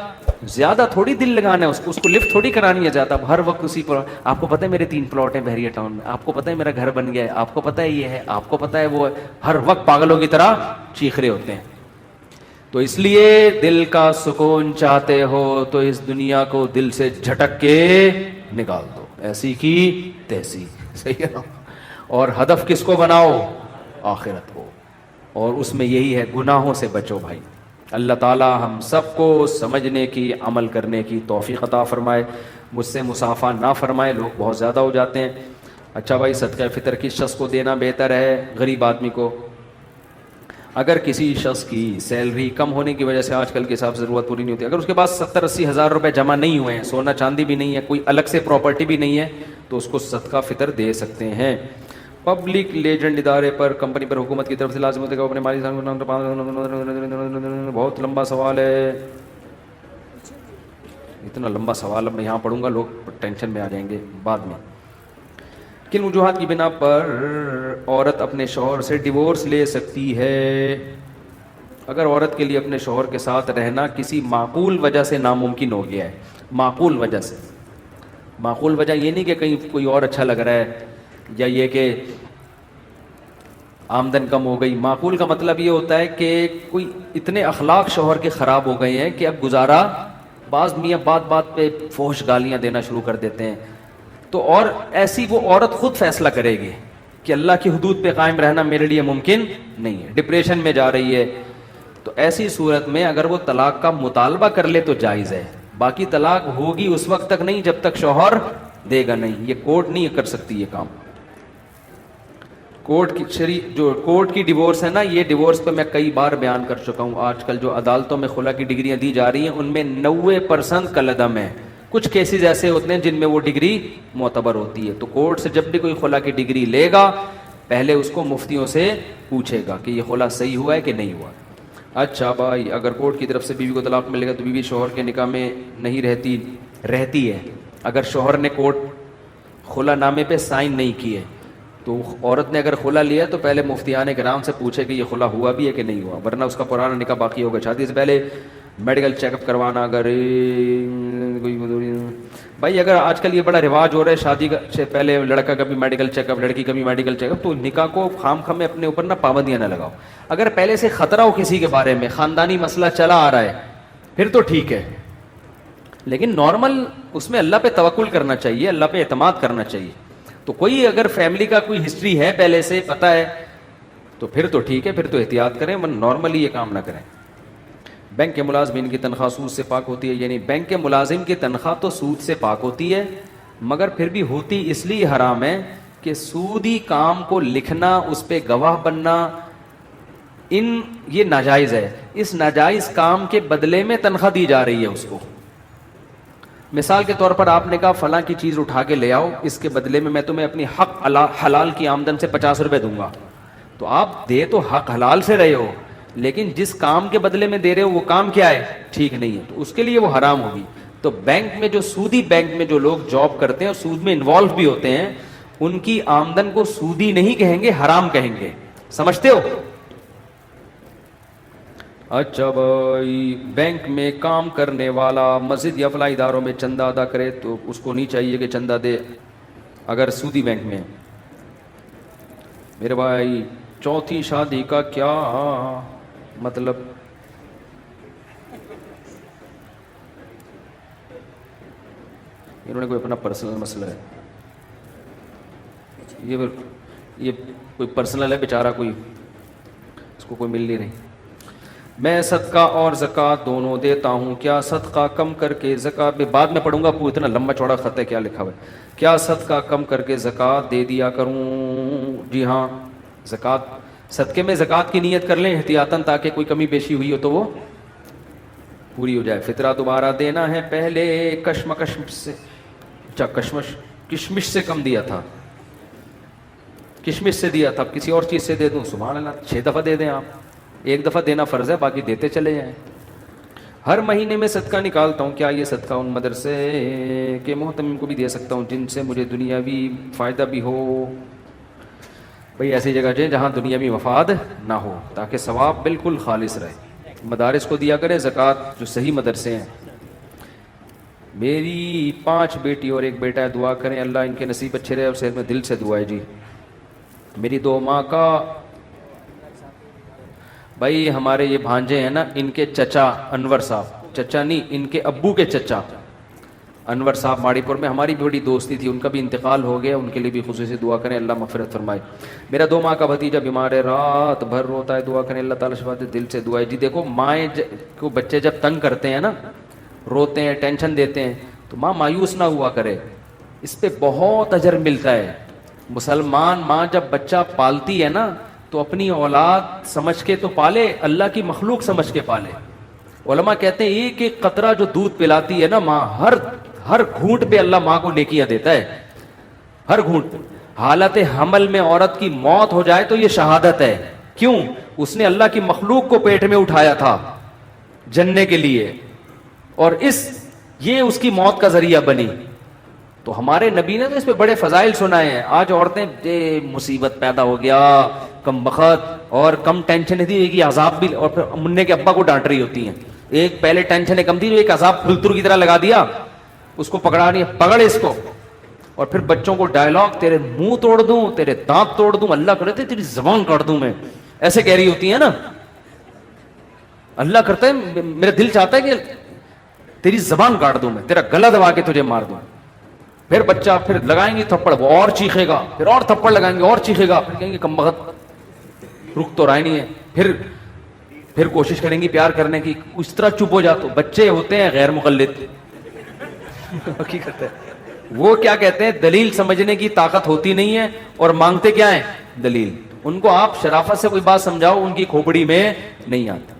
زیادہ تھوڑی دل لگانا ہے اس کو لفٹ تھوڑی کرانی ہے زیادہ, ہر وقت اسی پر. آپ کو پتہ ہے میرے 3 پلاٹ ہیں بحریہ ٹاؤن میں, آپ کو پتہ ہے میرا گھر بن گیا ہے, آپ کو پتہ ہے یہ ہے, آپ کو پتہ ہے وہ ہے, ہر وقت پاگلوں کی طرح چیخ رہے ہوتے ہیں. تو اس لیے دل کا سکون چاہتے ہو تو اس دنیا کو دل سے جھٹک کے نکال دو, ایسی کی تیسی, صحیح ہے نا. اور ہدف کس کو بناؤ, آخرت کو, اور اس میں یہی ہے گناہوں سے بچو بھائی. اللہ تعالی ہم سب کو سمجھنے کی, عمل کرنے کی توفیق عطا فرمائے, مجھ سے مسافہ نہ فرمائے, لوگ بہت زیادہ ہو جاتے ہیں. اچھا بھائی, صدقہ فطر کس شخص کو دینا بہتر ہے؟ غریب آدمی کو. اگر کسی شخص کی سیلری کم ہونے کی وجہ سے آج کل کے حساب سے ضرورت پوری نہیں ہوتی, اگر اس کے پاس 70-80 ہزار روپے جمع نہیں ہوئے ہیں, سونا چاندی بھی نہیں ہے, کوئی الگ سے پراپرٹی بھی نہیں ہے, تو اس کو صدقہ فطر دے سکتے ہیں. پبلک لیجنڈ ادارے پر, کمپنی پر حکومت کی طرف سے لازم ہوتے اپنے مالی, بہت لمبا سوال ہے, اتنا لمبا سوال اب میں یہاں پڑھوں گا لوگ ٹینشن میں آ جائیں گے بعد میں. کن وجوہات کی بنا پر عورت اپنے شوہر سے ڈیورس لے سکتی ہے؟ اگر عورت کے لیے اپنے شوہر کے ساتھ رہنا کسی معقول وجہ سے ناممکن ہو گیا ہے, معقول وجہ سے, معقول وجہ یہ نہیں کہ کہیں کوئی اور اچھا لگ رہا ہے یا یہ کہ آمدن کم ہو گئی. معقول کا مطلب یہ ہوتا ہے کہ کوئی اتنے اخلاق شوہر کے خراب ہو گئے ہیں کہ اب گزارا, بعض میاں بات بات پہ فحش گالیاں دینا شروع کر دیتے ہیں, تو اور ایسی وہ عورت خود فیصلہ کرے گی کہ اللہ کی حدود پہ قائم رہنا میرے لیے ممکن نہیں ہے, ڈپریشن میں جا رہی ہے, تو ایسی صورت میں اگر وہ طلاق کا مطالبہ کر لے تو جائز ہے. باقی طلاق ہوگی اس وقت تک نہیں جب تک شوہر دے گا نہیں, یہ کورٹ نہیں کر سکتی یہ کام. کورٹ کی جو کورٹ کی ڈیورس ہے نا, یہ ڈیورس پہ میں کئی بار بیان کر چکا ہوں. آج کل جو عدالتوں میں خلا کی ڈگریاں دی جا رہی ہیں ان میں 90% کالعدم ہے. کچھ کیسز ایسے ہوتے ہیں جن میں وہ ڈگری معتبر ہوتی ہے. تو کورٹ سے جب بھی کوئی خلا کی ڈگری لے گا پہلے اس کو مفتیوں سے پوچھے گا کہ یہ خلا صحیح ہوا ہے کہ نہیں ہوا. اچھا بھائی, اگر کورٹ کی طرف سے بیوی کو طلاق ملے گا تو بیوی شوہر کے نکاح میں نہیں رہتی ہے. اگر شوہر نے کورٹ خلا نامے پہ سائن نہیں کیے تو عورت نے اگر خلا لیا تو پہلے مفتیان کرام سے پوچھے کہ یہ خلا ہوا بھی ہے کہ نہیں ہوا, ورنہ اس کا پرانا نکاح باقی ہوگا. شادی سے پہلے میڈیکل چیک اپ کروانا, اگر بھائی اگر آج کل یہ بڑا رواج ہو رہا ہے شادی سے پہلے لڑکا کا بھی میڈیکل چیک اپ, لڑکی کا بھی میڈیکل چیک اپ, تو نکاح کو خام خام میں اپنے اوپر نہ پابندیاں نہ لگاؤ. اگر پہلے سے خطرہ ہو کسی کے بارے میں, خاندانی مسئلہ چلا آ رہا ہے, پھر تو ٹھیک ہے, لیکن نارمل اس میں اللہ پہ توکل کرنا چاہیے, اللہ پہ اعتماد کرنا چاہیے. تو کوئی اگر فیملی کا کوئی ہسٹری ہے پہلے سے پتہ ہے تو پھر تو ٹھیک ہے, پھر تو احتیاط کریں, نارملی یہ کام نہ کریں. بینک کے ملازمین کی تنخواہ سود سے پاک ہوتی ہے؟ یعنی بینک کے ملازم کی تنخواہ تو سود سے پاک ہوتی ہے, مگر پھر بھی ہوتی اس لیے حرام ہے کہ سودی کام کو لکھنا, اس پہ گواہ بننا, یہ ناجائز ہے. اس ناجائز کام کے بدلے میں تنخواہ دی جا رہی ہے اس کو. مثال کے طور پر آپ نے کہا فلاں کی چیز اٹھا کے لے آؤ, اس کے بدلے میں تمہیں اپنی حق حلال کی آمدن سے 50 روپے دوں گا. تو آپ دے تو حق حلال سے رہے ہو, لیکن جس کام کے بدلے میں دے رہے ہو وہ کام کیا ہے, ٹھیک نہیں ہے, تو اس کے لیے وہ حرام ہوگی. تو بینک میں جو سودی بینک میں جو لوگ جاب کرتے ہیں اور سود میں انوالو بھی ہوتے ہیں, ان کی آمدن کو سودی نہیں کہیں گے, حرام کہیں گے. سمجھتے ہو؟ اچھا بھائی، بینک میں کام کرنے والا مسجد یا فلاح اداروں میں چندہ ادا کرے تو اس کو نہیں چاہیے کہ چندہ دے اگر سودی بینک میں ہے؟ میرے بھائی چوتھی شادی کا کیا مطلب؟ انہوں نے کوئی اپنا پرسنل مسئلہ ہے، یہ کوئی پرسنل ہے بیچارہ، کوئی اس کو کوئی مل نہیں رہی۔ میں صدقہ اور زکوٰۃ دونوں دیتا ہوں، کیا صدقہ کم کر کے زکوٰۃ میں، بعد میں پڑھوں گا، اتنا لمبا چوڑا خط ہے کیا لکھا ہوا ہے، کیا صدقہ کم کر کے زکوٰۃ دے دیا کروں؟ جی ہاں، زکوٰۃ، صدقے میں زکوٰۃ کی نیت کر لیں احتیاطاً، تاکہ کوئی کمی بیشی ہوئی ہو تو وہ پوری ہو جائے۔ فطرہ دوبارہ دینا ہے، پہلے کشمکش سے، اچھا کشمش سے کم دیا تھا، کشمش سے دیا تھا، اب کسی اور چیز سے دے دوں، سبحان اللہ، 6 دفعہ دے دیں آپ، ایک دفعہ دینا فرض ہے، باقی دیتے چلے جائیں۔ ہر مہینے میں صدقہ نکالتا ہوں، کیا یہ صدقہ ان مدرسے کے محتمم کو بھی دے سکتا ہوں جن سے مجھے دنیاوی فائدہ بھی ہو؟ بھئی ایسی جگہ جائیں جہاں دنیاوی مفاد نہ ہو، تاکہ ثواب بالکل خالص رہے۔ مدارس کو دیا کرے زکوٰۃ، جو صحیح مدرسے ہیں۔ میری 5 بیٹی اور 1 بیٹا ہے، دعا کریں اللہ ان کے نصیب اچھے رہے اور صحت میں، دل سے دعا ہے جی۔ میری 2 ماں کا، بھائی ہمارے یہ بھانجے ہیں نا، ان کے چچا انور صاحب، چچا نہیں، ان کے ابو کے چچا انور صاحب ماڑی پور میں، ہماری بھی بڑی دوستی تھی، ان کا بھی انتقال ہو گیا، ان کے لیے بھی خصوصی دعا کریں اللہ مغفرت فرمائے۔ میرا 2 ماہ کا بھتیجا بیمار ہے، رات بھر روتا ہے، دعا کریں اللہ تعالیٰ شفا دے، دل سے دعا ہے جی۔ دیکھو مائیں کو بچے جب تنگ کرتے ہیں نا، روتے ہیں، ٹینشن دیتے ہیں، تو ماں مایوس نہ ہوا کرے، اس پہ بہت اجر ملتا ہے۔ مسلمان ماں جب بچہ پالتی ہے نا، تو اپنی اولاد سمجھ کے تو پالے، اللہ کی مخلوق سمجھ کے پالے۔ علماء کہتے ہیں ایک ایک قطرہ جو دودھ پلاتی ہے نا ماں، ہر گھونٹ پہ اللہ ماں کو نیکیاں دیتا ہے، ہر گھونٹ پہ۔ حالت حمل میں عورت کی موت ہو جائے تو یہ شہادت ہے، کیوں؟ اس نے اللہ کی مخلوق کو پیٹ میں اٹھایا تھا جننے کے لیے، اور یہ اس کی موت کا ذریعہ بنی۔ تو ہمارے نبی نے تو اس پہ بڑے فضائل سنائے ہیں۔ آج عورتیں مصیبت پیدا ہو گیا، کم بخت اور کم ٹینشن تھی، ایک عذاب بھی، اور پھر منع کے ابا کو ڈانٹ رہی ہوتی ہیں۔ ایک پہلے ٹینشن کم تھی، جو ایک عذاب پھلتر کی طرح لگا دیا، اس کو پکڑا نہیں، پکڑ اس کو، اور پھر بچوں کو ڈائلاگ، تیرے منہ توڑ دوں، تیرے دانت توڑ دوں، اللہ کرے تیری زبان کاٹ دوں میں، ایسے کہہ رہی ہوتی ہے نا۔ اللہ کرتا ہے، میرا دل چاہتا ہے کہ تیری زبان کاٹ دوں میں، تیرا گلا دبا کے تجھے مار دوں۔ پھر بچہ، پھر لگائیں گے تھپڑ، وہ اور چیخے گا، پھر اور تھپڑ لگائیں گے اور چیخے گا، پھر کہیں گے کم بخت رک تو رہا ہی نہیں ہے، پھر کوشش کریں گی پیار کرنے کی، اس طرح چپ ہو جا۔ تو بچے ہوتے ہیں غیر مقلد، حقیقت ہے، وہ کیا کہتے ہیں، دلیل سمجھنے کی طاقت ہوتی نہیں ہے، اور مانگتے کیا ہے، دلیل۔ ان کو آپ شرافت سے کوئی بات سمجھاؤ، ان کی کھوپڑی میں نہیں آتا۔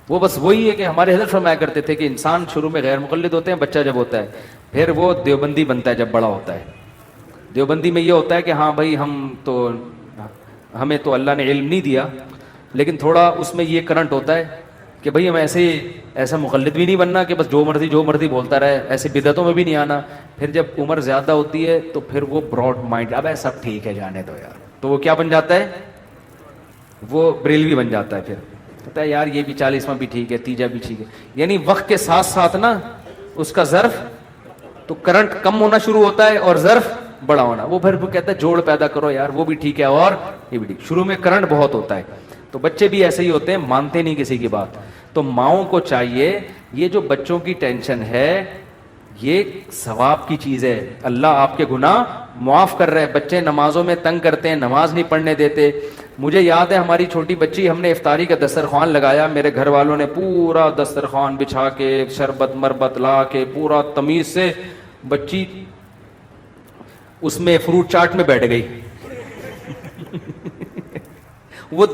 وہ بس وہی ہے کہ ہمارے حضرت فرمایا کرتے تھے کہ انسان شروع میں غیر مقلد ہوتے ہیں، بچہ جب ہوتا ہے، پھر وہ دیوبندی بنتا ہے جب بڑا ہوتا ہے۔ دیوبندی میں یہ ہوتا ہے کہ ہاں بھائی ہمیں تو اللہ نے علم نہیں دیا، لیکن تھوڑا اس میں یہ کرنٹ ہوتا ہے کہ بھائی ہم ایسا مقلد بھی نہیں بننا کہ بس جو مرضی بولتا رہے، ایسے بدعتوں میں بھی نہیں آنا۔ پھر جب عمر زیادہ ہوتی ہے تو پھر وہ براڈ مائنڈ، اب سب ٹھیک ہے جانے دو یار، تو وہ کیا بن جاتا ہے، وہ بریلوی بن جاتا ہے۔ پھر کہتا ہے یار یہ بھی 40واں بھی ٹھیک ہے، تیجا بھی ٹھیک ہے، یعنی وقت کے ساتھ ساتھ نا اس کا ظرف تو کرنٹ کم ہونا شروع ہوتا ہے اور ظرف بڑا ہونا۔ وہ پھر وہ کہتا ہے جوڑ پیدا کرو یار، وہ بھی ٹھیک ہے اور یہ بھی ٹھیک۔ شروع میں کرنٹ بہت ہوتا ہے، تو بچے بھی ایسے ہی ہوتے ہیں، مانتے نہیں کسی کی بات۔ تو ماؤں کو چاہیے، یہ جو بچوں کی ٹینشن ہے یہ ثواب کی چیز ہے، اللہ آپ کے گناہ معاف کر رہے ہیں۔ بچے نمازوں میں تنگ کرتے ہیں، نماز نہیں پڑھنے دیتے۔ مجھے یاد ہے ہماری چھوٹی بچی، ہم نے افطاری کا دسترخوان لگایا، میرے گھر والوں نے پورا دسترخوان بچھا کے شربت مربت لا کے پورا تمیز سے، بچی اس میں فروٹ چاٹ میں بیٹھ گئی۔ وہ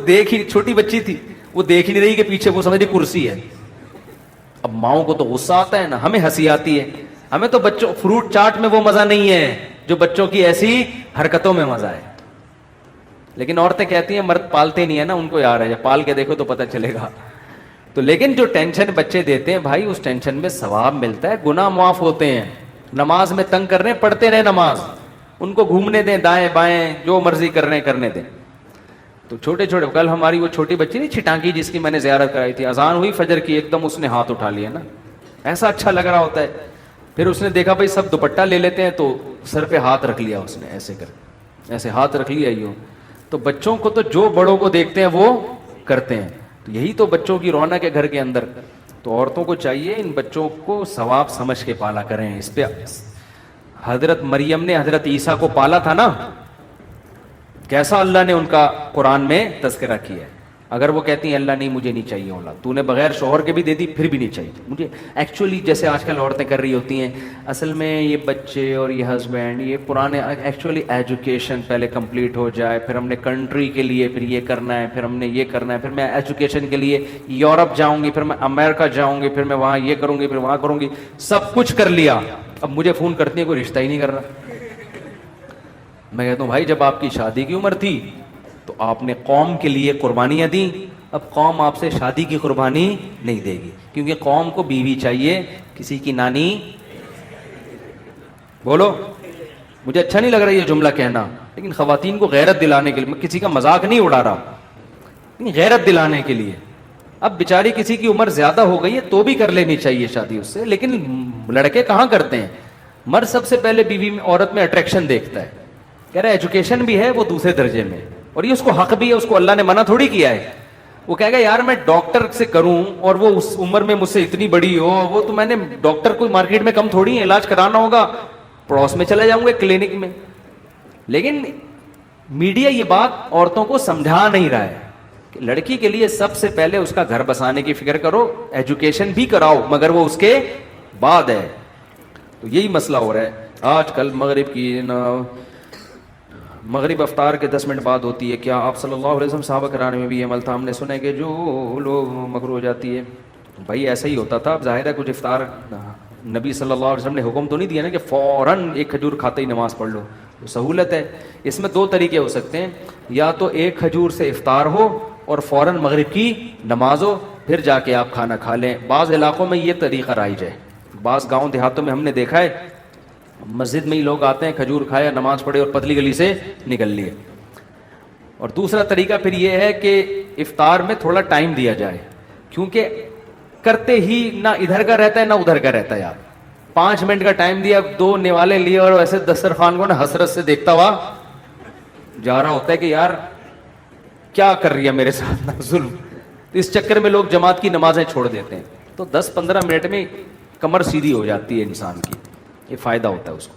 چھوٹی بچی تھی، وہ دیکھ نہیں رہی کہ پیچھے وہ سمجھ رہی کرسی ہے۔ اب ماؤں کو تو غصہ آتا ہے نا، ہمیں ہنسی آتی ہے، ہمیں تو بچوں فروٹ چاٹ میں وہ مزہ نہیں ہے جو بچوں کی ایسی حرکتوں میں مزہ ہے۔ لیکن عورتیں کہتی ہیں مرد پالتے نہیں ہے نا، ان کو یار ہے، پال کے دیکھو تو پتہ چلے گا۔ تو لیکن جو ٹینشن بچے دیتے ہیں بھائی، اس ٹینشن میں ثواب ملتا ہے، گناہ معاف ہوتے ہیں۔ نماز میں تنگ کر رہے ہیں، پڑھتے رہے نماز، ان کو گھومنے دیں دائیں بائیں، جو مرضی کر رہے ہیں کرنے دیں۔ تو چھوٹے چھوٹے, کل ہماری وہ چھوٹی بچی نہیں چھٹانکی جس کی میں نے زیارت کرائی تھی, اذان ہوئی فجر کی, ایک دم اس نے ہاتھ اٹھا لیا نا, ایسا اچھا لگ رہا ہوتا ہے. پھر اس نے دیکھا بھائی سب دوپٹہ لے لیتے ہیں, تو سر پہ ہاتھ رکھ لیا اس نے, ایسے کر ایسے ہاتھ رکھ لیا یوں. تو بچوں کو تو جو بڑوں کو دیکھتے ہیں وہ کرتے ہیں, تو یہی تو بچوں کی رونق ہے گھر کے اندر. تو عورتوں کو چاہیے ان بچوں کو ثواب سمجھ کے پالا کریں. اس پہ حضرت مریم نے حضرت عیسیٰ کو پالا تھا نا, کیسا اللہ نے ان کا قرآن میں تذکرہ کیا ہے. اگر وہ کہتی ہیں اللہ نہیں مجھے نہیں چاہیے اولاد, تو نے بغیر شوہر کے بھی دے دی پھر بھی نہیں چاہیے مجھے. ایکچولی جیسے آج کل عورتیں کر رہی ہوتی ہیں, اصل میں یہ بچے اور یہ ہسبینڈ یہ پرانے, ایکچولی ایجوکیشن پہلے کمپلیٹ ہو جائے, پھر ہم نے کنٹری کے لیے پھر یہ کرنا ہے, پھر ہم نے یہ کرنا ہے, پھر میں ایجوکیشن کے لیے یورپ جاؤں گی, پھر میں امریکہ جاؤں گی, پھر میں وہاں یہ کروں گی, پھر وہاں کروں گی, سب کچھ کر لیا, اب مجھے فون کرتی ہے کوئی رشتہ ہی نہیں کر رہا. میں کہتا ہوں بھائی جب آپ کی شادی کی عمر تھی تو آپ نے قوم کے لیے قربانیاں دیں, اب قوم آپ سے شادی کی قربانی نہیں دے گی, کیونکہ قوم کو بیوی چاہیے, کسی کی نانی. بولو, مجھے اچھا نہیں لگ رہا یہ جملہ کہنا, لیکن خواتین کو غیرت دلانے کے لیے, میں کسی کا مذاق نہیں اڑا رہا, غیرت دلانے کے لیے. اب بیچاری کسی کی عمر زیادہ ہو گئی ہے تو بھی کر لینی چاہیے شادی اس سے, لیکن لڑکے کہاں کرتے ہیں. مرد سب سے پہلے بیوی میں عورت میں اٹریکشن دیکھتا ہے, کہہ رہا ہے ایجوکیشن بھی ہے وہ دوسرے درجے میں, اور یہ اس کو حق بھی ہے, اس کو اللہ نے منع تھوڑی کیا ہے. وہ کہے گا یار میں ڈاکٹر سے کروں اور وہ اس عمر میں مجھ سے اتنی بڑی ہو, وہ تو میں نے ڈاکٹر کو مارکیٹ میں کم تھوڑی ہے, علاج کرانا ہوگا پڑوس میں چلا جاؤں گا کلینک میں. لیکن میڈیا یہ بات عورتوں کو سمجھا نہیں رہا ہے کہ لڑکی کے لیے سب سے پہلے اس کا گھر بسانے کی فکر کرو, ایجوکیشن بھی کراؤ مگر وہ اس کے بعد ہے. تو یہی مسئلہ ہو رہا ہے آج کل. مغرب کی مغرب افطار کے 10 منٹ بعد ہوتی ہے, کیا آپ صلی اللہ علیہ وسلم صحابہ کرام میں بھی یہ عمل تھا؟ ہم نے سنا ہے کہ جو لوگ مغرب ہو جاتی ہے, بھائی ایسا ہی ہوتا تھا. اب ظاہر ہے کچھ افطار نبی صلی اللہ علیہ وسلم نے حکم تو نہیں دیا نا کہ فوراً ایک کھجور کھاتے ہی نماز پڑھ لو, تو سہولت ہے. اس میں 2 طریقے ہو سکتے ہیں, یا تو ایک کھجور سے افطار ہو اور فوراً مغرب کی نماز ہو, پھر جا کے آپ کھانا کھا لیں. بعض علاقوں میں یہ طریقہ رائج ہے, بعض گاؤں دیہاتوں میں ہم نے دیکھا ہے مسجد میں ہی لوگ آتے ہیں, کھجور کھایا, نماز پڑھے اور پتلی گلی سے نکل لیے. اور دوسرا طریقہ پھر یہ ہے کہ افطار میں تھوڑا ٹائم دیا جائے, کیونکہ کرتے ہی نہ ادھر کا رہتا ہے نہ ادھر کا رہتا ہے. یار 5 منٹ کا ٹائم دیا, 2 نوالے لیے, اور ایسے دسترخوان کو نا حسرت سے دیکھتا ہوا جا رہا ہوتا ہے کہ یار کیا کر رہی ہے میرے ساتھ نا ظلم. اس چکر میں لوگ جماعت کی نمازیں چھوڑ دیتے ہیں, تو 10-15 منٹ میں کمر سیدھی ہو جاتی ہے انسان کی, یہ فائدہ ہوتا ہے اس کو.